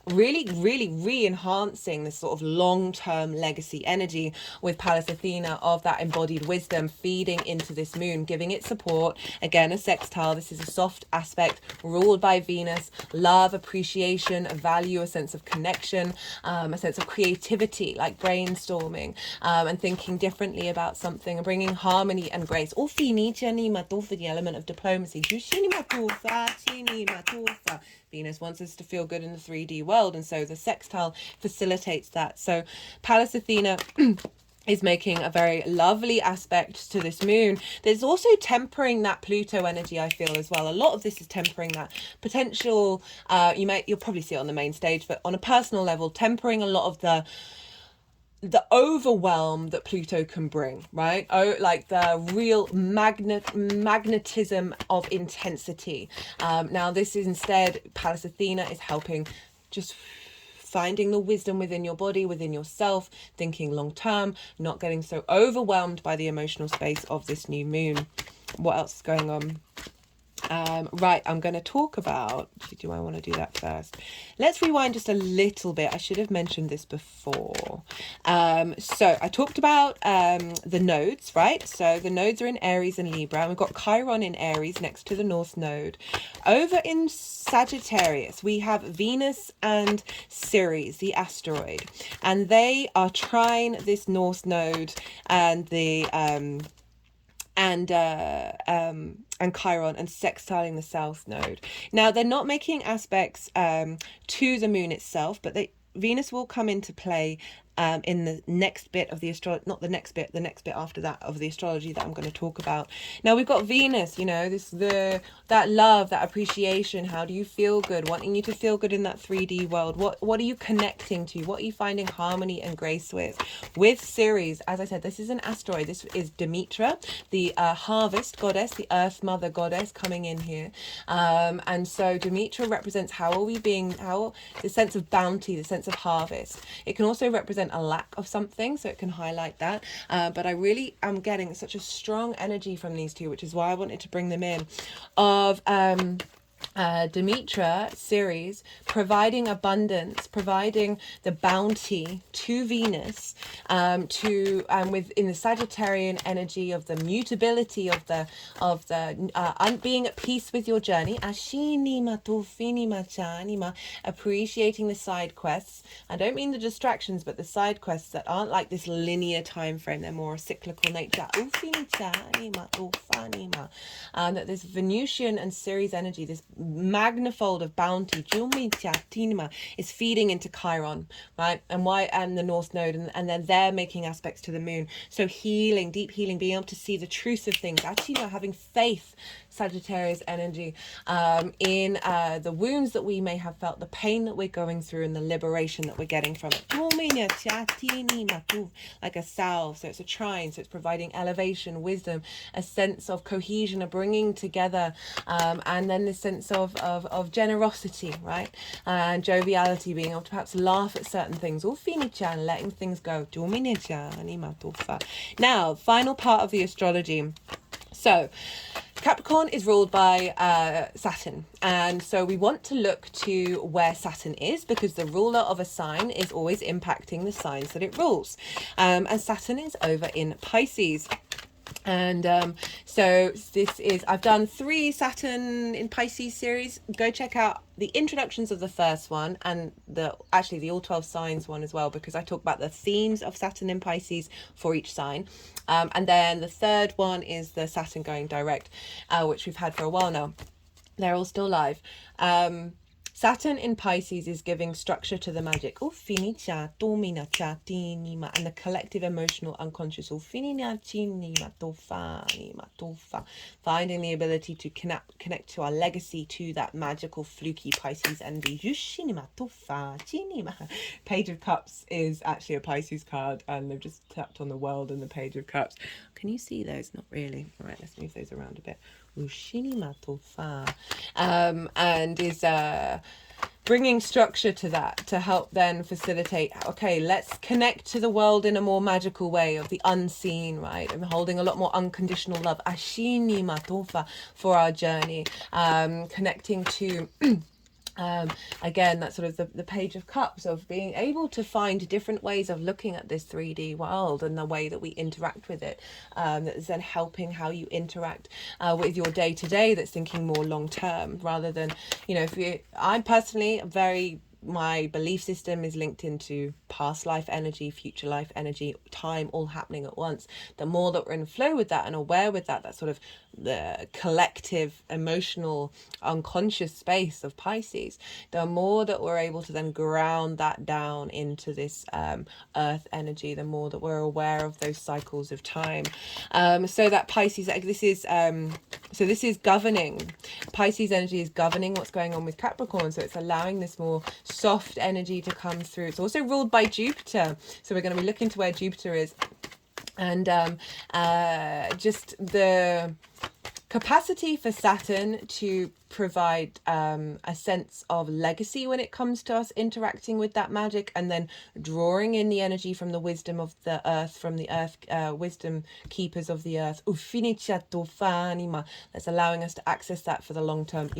[SPEAKER 1] really re-enhancing this sort of long-term legacy energy with Pallas Athena of that embodied wisdom feeding into this moon, giving it support. Again, a sextile. This is a soft aspect ruled by Venus. Love, appreciation, value, a sense of connection, a sense of creativity, like brainstorming and thinking differently about something and bringing harmony and grace. The element of diplomacy. Venus wants us to feel good in the 3D world, and so the sextile facilitates that. So Pallas Athena is making a very lovely aspect to this moon. There's also tempering that Pluto energy, I feel, as well. A lot of this is tempering that potential, you'll probably see it on the main stage, but on a personal level, tempering a lot of the overwhelm that Pluto can bring, right? Like the real magnetism of intensity. Now this is instead, Pallas Athena is helping just finding the wisdom within your body, within yourself, thinking long term, not getting so overwhelmed by the emotional space of this new moon. What else is going on? Right, I'm going to talk about, do I want to do that first? Let's rewind just a little bit. I should have mentioned this before. So I talked about the nodes, right? So the nodes are in Aries and Libra, and we've got Chiron in Aries next to the North Node. Over in Sagittarius, we have Venus and Ceres, the asteroid, and they are trine this North Node and the and Chiron, and sextiling the South Node. Now they're not making aspects to the moon itself, but Venus will come into play in the next bit of the not the next bit after that of the astrology that I'm going to talk about. Now we've got Venus, that love, that appreciation. How do you feel good? Wanting you to feel good in that 3D world. What are you connecting to? What are you finding harmony and grace with? With Ceres, as I said, this is an asteroid. This is Demetra, the harvest goddess, the earth mother goddess coming in here. And so Demetra represents the sense of bounty, the sense of harvest. It can also represent a lack of something, so it can highlight that. But I really am getting such a strong energy from these two, which is why I wanted to bring them in, of Demetra, Ceres, providing abundance, providing the bounty to Venus, within the Sagittarian energy of the mutability of the being at peace with your journey, appreciating the side quests. I don't mean the distractions, but the side quests that aren't like this linear time frame. They're more a cyclical nature. That this Venusian and Ceres energy, this magnifold of bounty, is feeding into Chiron, right? And the North Node, and then they're making aspects to the moon. So healing, deep healing, being able to see the truth of things, actually having faith, Sagittarius energy, in the wounds that we may have felt, the pain that we're going through, and the liberation that we're getting from it. Like a salve, so it's a trine, so it's providing elevation, wisdom, a sense of cohesion, a bringing together, and then this sense of generosity, right? And joviality, being able to perhaps laugh at certain things, letting things go. Now, final part of the astrology. So Capricorn is ruled by Saturn, and so we want to look to where Saturn is, because the ruler of a sign is always impacting the signs that it rules, and Saturn is over in Pisces. And so this is, I've done 3 Saturn in Pisces series. Go check out the introductions of the first one, and the all 12 signs one as well, because I talk about the themes of Saturn in Pisces for each sign. And then the third one is the Saturn going direct, which we've had for a while now. They're all still live. Saturn in Pisces is giving structure to the magic. And the collective emotional unconscious. Finding the ability to connect to our legacy, to that magical, fluky Pisces energy. Page of Cups is actually a Pisces card, and they've just tapped on the world and the Page of Cups. Can you see those? Not really. All right, let's move those around a bit. And is bringing structure to that, to help then facilitate, okay, let's connect to the world in a more magical way, of the unseen, right? And holding a lot more unconditional love for our journey, connecting to again, that sort of the Page of Cups, of being able to find different ways of looking at this 3D world and the way that we interact with it, that is then helping how you interact with your day to day, that's thinking more long term, rather than, I'm personally my belief system is linked into past life energy, future life energy, time, all happening at once. The more that we're in flow with that and aware with that sort of the collective emotional unconscious space of Pisces, the more that we're able to then ground that down into this earth energy, the more that we're aware of those cycles of time. So that Pisces, this is governing. Pisces energy is governing what's going on with Capricorn, so it's allowing this more soft energy to come through. It's also ruled by Jupiter, so we're going to be looking to where Jupiter is, and just the capacity for Saturn to provide a sense of legacy when it comes to us interacting with that magic, and then drawing in the energy from the wisdom of the earth, from the earth wisdom keepers of the earth, that's allowing us to access that for the long term.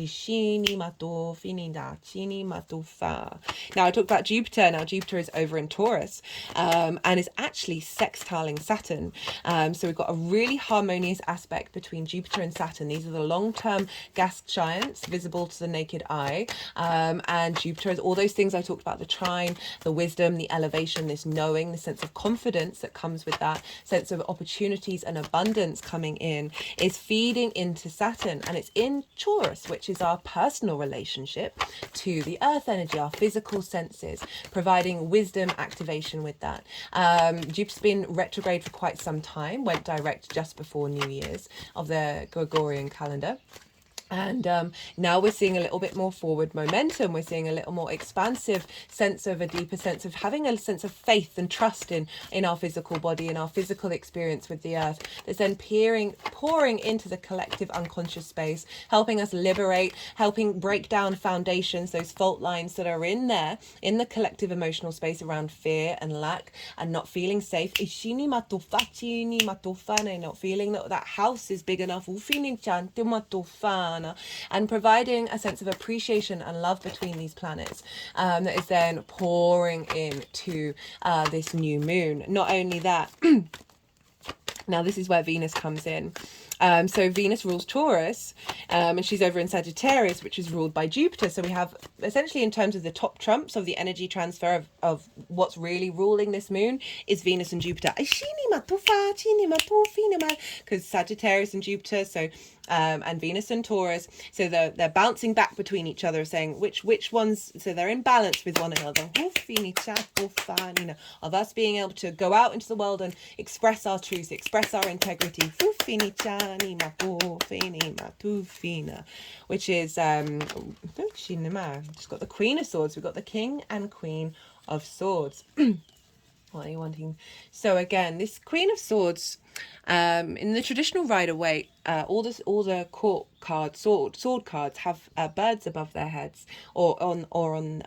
[SPEAKER 1] Now I talked about Jupiter. Now Jupiter is over in Taurus, and is actually sextiling Saturn, so we've got a really harmonious aspect between Jupiter and Saturn. These are the long term gas giants science, visible to the naked eye. And Jupiter is all those things I talked about, the trine, the wisdom, the elevation, this knowing, the sense of confidence that comes with that, sense of opportunities and abundance coming in, is feeding into Saturn. And it's in Taurus, which is our personal relationship to the earth energy, our physical senses, providing wisdom activation with that. Jupiter's been retrograde for quite some time, went direct just before New Year's of the Gregorian calendar. And now we're seeing a little bit more forward momentum. We're seeing a little more expansive sense of a deeper sense of having a sense of faith and trust in our physical body, in our physical experience with the earth. That's then pouring into the collective unconscious space, helping us liberate, helping break down foundations, those fault lines that are in there, in the collective emotional space around fear and lack and not feeling safe. Not feeling that that house is big enough. And providing a sense of appreciation and love between these planets that is then pouring into this new moon. Not only that, now this is where Venus comes in. So Venus rules Taurus, and she's over in Sagittarius, which is ruled by Jupiter. So we have essentially, in terms of the top trumps of the energy transfer of what's really ruling this moon, is Venus and Jupiter. Because Sagittarius and Jupiter, so and Venus and Taurus, so they're bouncing back between each other, saying which ones, so they're in balance with one another, of us being able to go out into the world and express our truth, express our integrity, which is just got the Queen of Swords. We've got the King and Queen of Swords. What are you wanting? So again, this Queen of Swords, in the traditional Rider-Waite, all the court cards, sword cards have birds above their heads, or on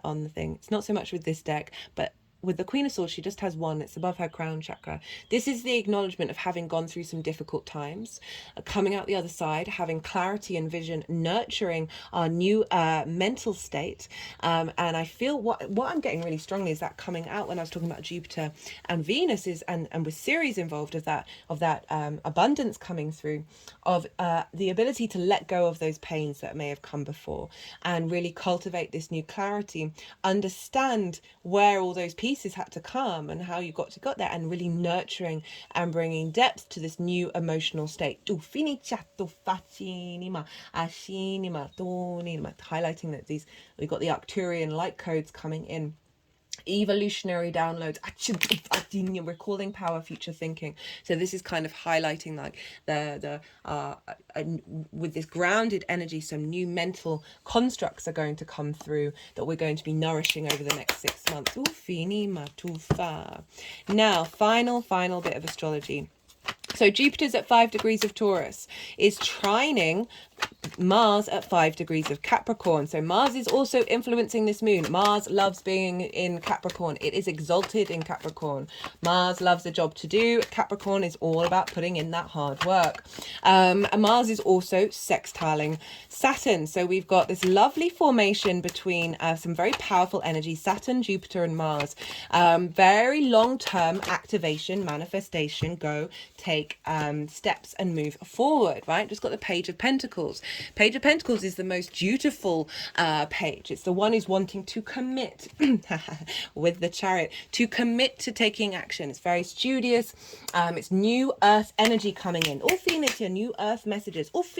[SPEAKER 1] the thing. It's not so much with this deck, but with the Queen of Swords, she just has one. It's above her crown chakra. This is the acknowledgement of having gone through some difficult times, coming out the other side, having clarity and vision, nurturing our new mental state. And I feel what I'm getting really strongly is that coming out when I was talking about Jupiter and Venus is, and with Ceres involved, of that abundance coming through, of the ability to let go of those pains that may have come before and really cultivate this new clarity, understand where all those pieces had to come and how you got there, and really nurturing and bringing depth to this new emotional state. Highlighting that we've got the Arcturian light codes coming in. Evolutionary downloads, recalling power, future thinking. So this is kind of highlighting like the with this grounded energy, some new mental constructs are going to come through that we're going to be nourishing over the next 6 months. Now, final bit of astrology. So Jupiter's at 5 degrees of Taurus, is trining Mars at 5 degrees of Capricorn. So Mars is also influencing this moon. Mars loves being in Capricorn. It is exalted in Capricorn. Mars loves a job to do. Capricorn is all about putting in that hard work. And Mars is also sextiling Saturn. So we've got this lovely formation between some very powerful energy, Saturn, Jupiter and Mars. Very long-term activation, manifestation, go, take steps and move forward, right? Just got the Page of Pentacles. Page of Pentacles is the most dutiful page. It's the one who's wanting to commit with the Chariot, to commit to taking action. It's very studious. It's new earth energy coming in. New earth messages. With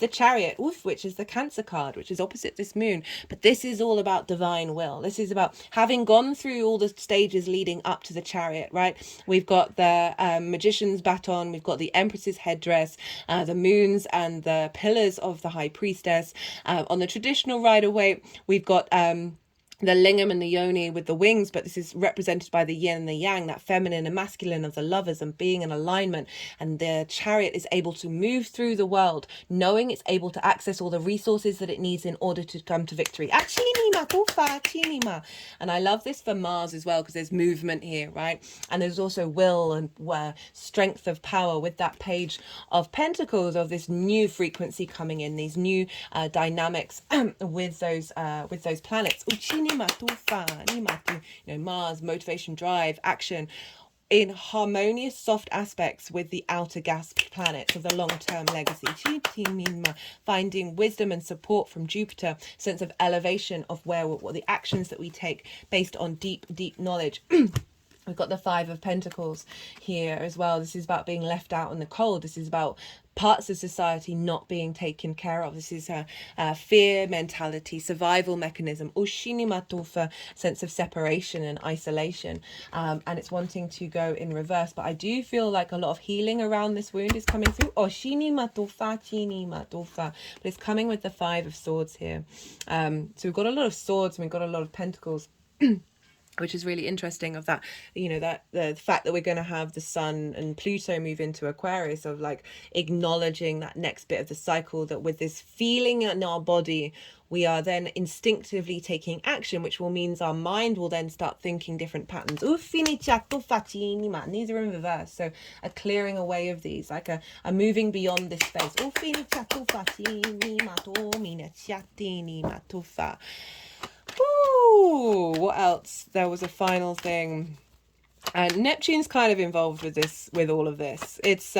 [SPEAKER 1] the Chariot, which is the Cancer card, which is opposite this moon. But this is all about divine will. This is about having gone through all the stages leading up to the Chariot, right? We've got the Magician's baton. We've got the Empress's headdress, the moons and the pillars of the High Priestess. On the traditional Rider-Waite, we've got the lingam and the yoni with the wings, but this is represented by the yin and the yang, that feminine and masculine of the lovers and being in alignment. And the Chariot is able to move through the world, knowing it's able to access all the resources that it needs in order to come to victory. And I love this for Mars as well, because there's movement here, right? And there's also will and strength of power with that Page of Pentacles, of this new frequency coming in, these new dynamics with those planets. Mars, motivation, drive, action. in harmonious soft aspects with the outer gas planets of the long-term legacy. Finding wisdom and support from Jupiter, sense of elevation of what the actions that we take based on deep knowledge. We've got the Five of Pentacles here as well. This is about being left out in the cold. This is about parts of society not being taken care of. This is a fear mentality, survival mechanism, Ushinimatofa, sense of separation and isolation. And it's wanting to go in reverse. But I do feel like a lot of healing around this wound is coming through. Oshinimatofa, Chinimatofa. But it's coming with the Five of Swords here. So we've got a lot of swords and we've got a lot of pentacles. Which is really interesting of that, that the fact that we're going to have the Sun and Pluto move into Aquarius, of like acknowledging that next bit of the cycle, that with this feeling in our body, we are then instinctively taking action, which will means our mind will then start thinking different patterns. These are in reverse. So a clearing away of these, like a moving beyond this space. Ooh, what else? There was a final thing. And Neptune's kind of involved with all of this. It's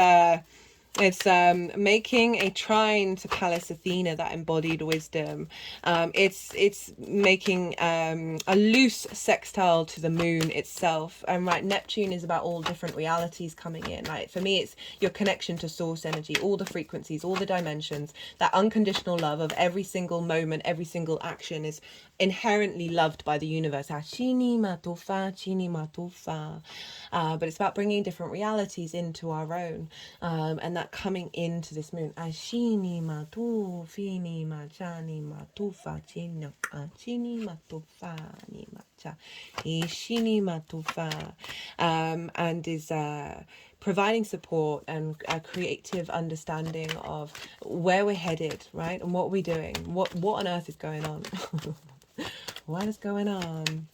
[SPEAKER 1] making a trine to Pallas Athena, that embodied wisdom. It's making a loose sextile to the moon itself. And right, Neptune is about all different realities coming in. Like for me, it's your connection to source energy, all the frequencies, all the dimensions. That unconditional love of every single moment, every single action is inherently loved by the universe. But it's about bringing different realities into our own, and that coming into this moon. And is providing support and a creative understanding of where we're headed, right? And what we're doing, what on earth is going on. What is going on?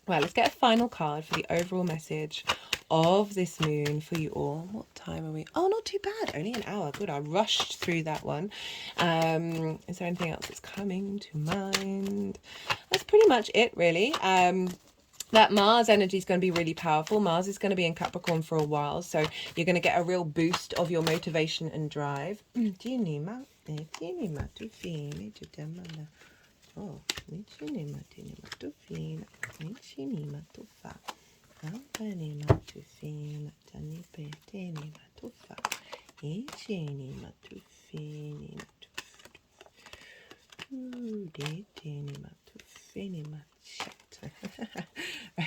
[SPEAKER 1] Well, let's get a final card for the overall message of this moon for you all. What time are we? Oh, not too bad. Only an hour. Good. I rushed through that one. Is there anything else that's coming to mind? That's pretty much it, really. That Mars energy is going to be really powerful. Mars is going to be in Capricorn for a while, so you're going to get a real boost of your motivation and drive. Oh,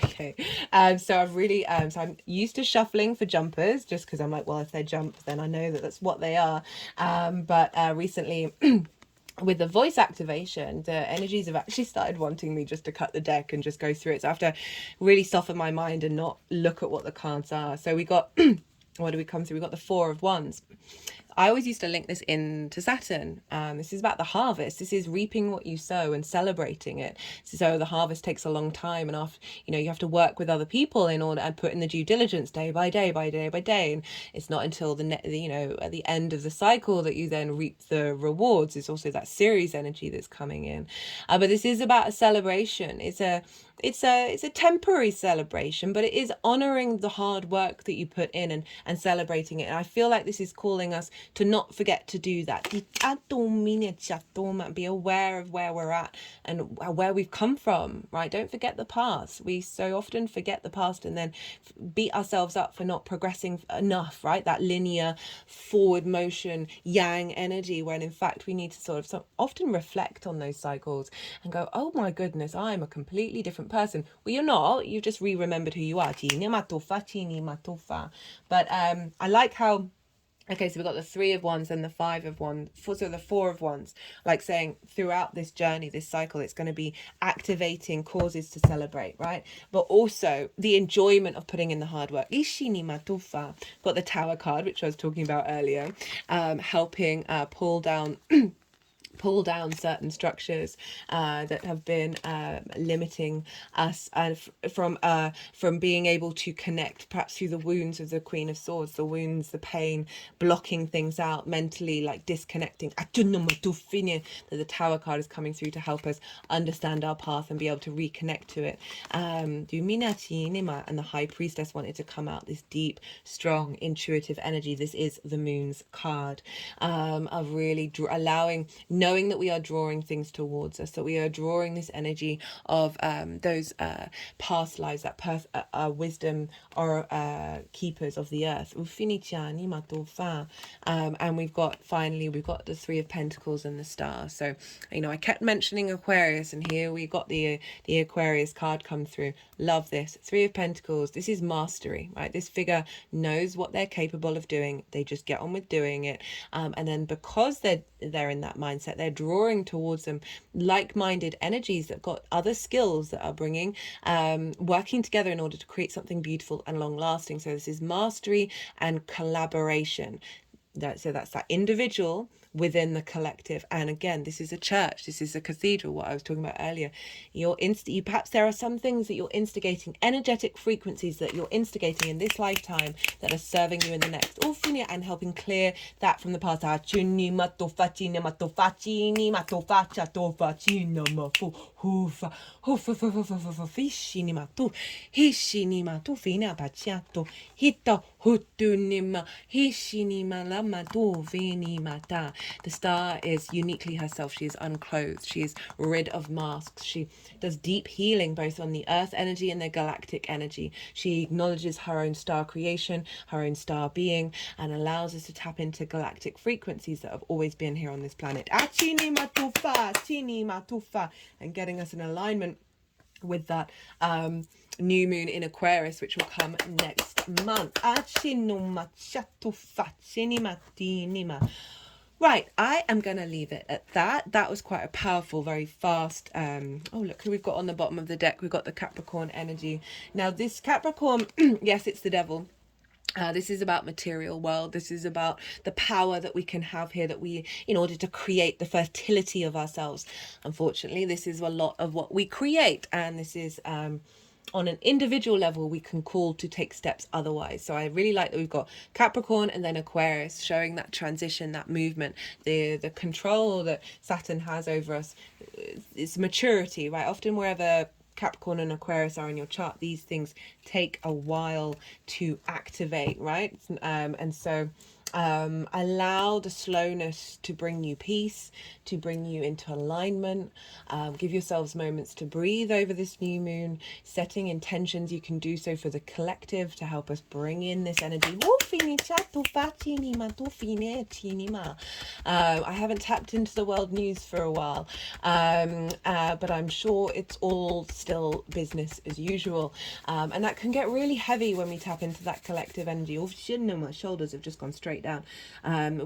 [SPEAKER 1] okay, so I've really so I'm used to shuffling for jumpers, just because I'm like, well, if they jump, then I know that that's what they are. But recently with the voice activation, the energies have actually started wanting me just to cut the deck and just go through it. So I have to really soften my mind and not look at what the cards are. So we got what do we come through? We got the Four of Wands. I always used to link this into Saturn. This is about the harvest. This is reaping what you sow and celebrating it. So the harvest takes a long time, and after, you have to work with other people in order and put in the due diligence day by day by day by day. And it's not until at the end of the cycle that you then reap the rewards. It's also that series energy that's coming in. But this is about a celebration. It's a temporary celebration, but it is honoring the hard work that you put in and celebrating it. And I feel like this is calling us to not forget to do that. Be aware of where we're at and where we've come from, right? Don't forget the past. We so often forget the past and then beat ourselves up for not progressing enough, right? That linear forward motion, yang energy, when in fact we need to sort of often reflect on those cycles and go, oh my goodness, I'm a completely different person. Well, you're not. You've just re-remembered who you are. But I like how, okay, so we've got the Three of Wands and the Five of Wands, so the Four of Wands, like saying throughout this journey, this cycle, it's going to be activating causes to celebrate, right? But also the enjoyment of putting in the hard work. Got the Tower card, which I was talking about earlier, helping pull down pull down certain structures that have been limiting us from being able to connect, perhaps through the wounds of the Queen of Swords, the wounds, the pain, blocking things out mentally, like disconnecting. That the Tower card is coming through to help us understand our path and be able to reconnect to it. And the High Priestess wanted to come out, this deep, strong, intuitive energy. This is the Moon's card, of really knowing that we are drawing things towards us, that we are drawing this energy of those past lives, that wisdom or keepers of the earth. And we've got the Three of Pentacles and the Star. So, I kept mentioning Aquarius, and here we got the Aquarius card come through. Love this. Three of Pentacles. This is mastery, right? This figure knows what they're capable of doing. They just get on with doing it. And then because they're in that mindset, they're drawing towards them like-minded energies that've got other skills that are bringing, working together in order to create something beautiful and long-lasting. So this is mastery and collaboration. So that's that individual within the collective. And again, this is a church, this is a cathedral, what I was talking about earlier. Perhaps there are some things that you're instigating, energetic frequencies that you're instigating in this lifetime that are serving you in the next, and helping clear that from the past. The Star is uniquely herself. She is unclothed. She is rid of masks. She does deep healing both on the earth energy and the galactic energy. She acknowledges her own star creation, her own star being, and allows us to tap into galactic frequencies that have always been here on this planet. And getting us in alignment with that new moon in Aquarius, which will come next month. Right, I am going to leave it at that. That was quite a powerful, very fast. Oh, look who we've got on the bottom of the deck. We've got the Capricorn energy. Now, this Capricorn, yes, it's the devil. This is about material world. This is about the power that we can have here, that we, in order to create the fertility of ourselves. Unfortunately, this is a lot of what we create, and this is on an individual level we can call to take steps otherwise. So I really like that we've got Capricorn and then Aquarius, showing that transition, that movement, the control that Saturn has over us. It's maturity, right? Often wherever Capricorn and Aquarius are in your chart, these things take a while to activate, right? And so allow the slowness to bring you peace, to bring you into alignment. Give yourselves moments to breathe over this new moon, setting intentions. You can do so for the collective to help us bring in this energy. I haven't tapped into the world news for a while, but I'm sure it's all still business as usual, and that can get really heavy when we tap into that collective energy. My shoulders have just gone straight down.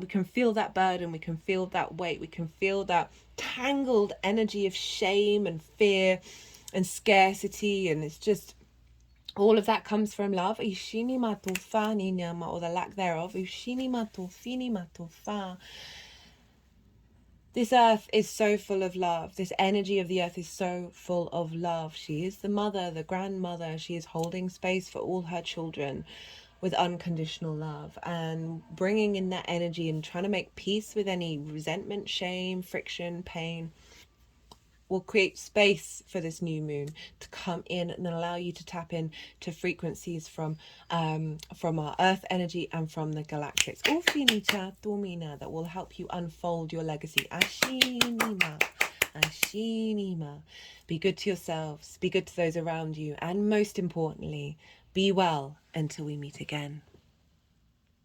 [SPEAKER 1] We can feel that burden, we can feel that weight, we can feel that tangled energy of shame and fear and scarcity, and it's just all of that comes from love, or the lack thereof. This earth is so full of love. This energy of the earth is so full of love. She is the mother, the grandmother. She is holding space for all her children with unconditional love, and bringing in that energy and trying to make peace with any resentment, shame, friction, pain will create space for this new moon to come in and allow you to tap in to frequencies from our earth energy and from the galactics. That will help you unfold your legacy. Be good to yourselves, be good to those around you, and most importantly, be well until we meet again.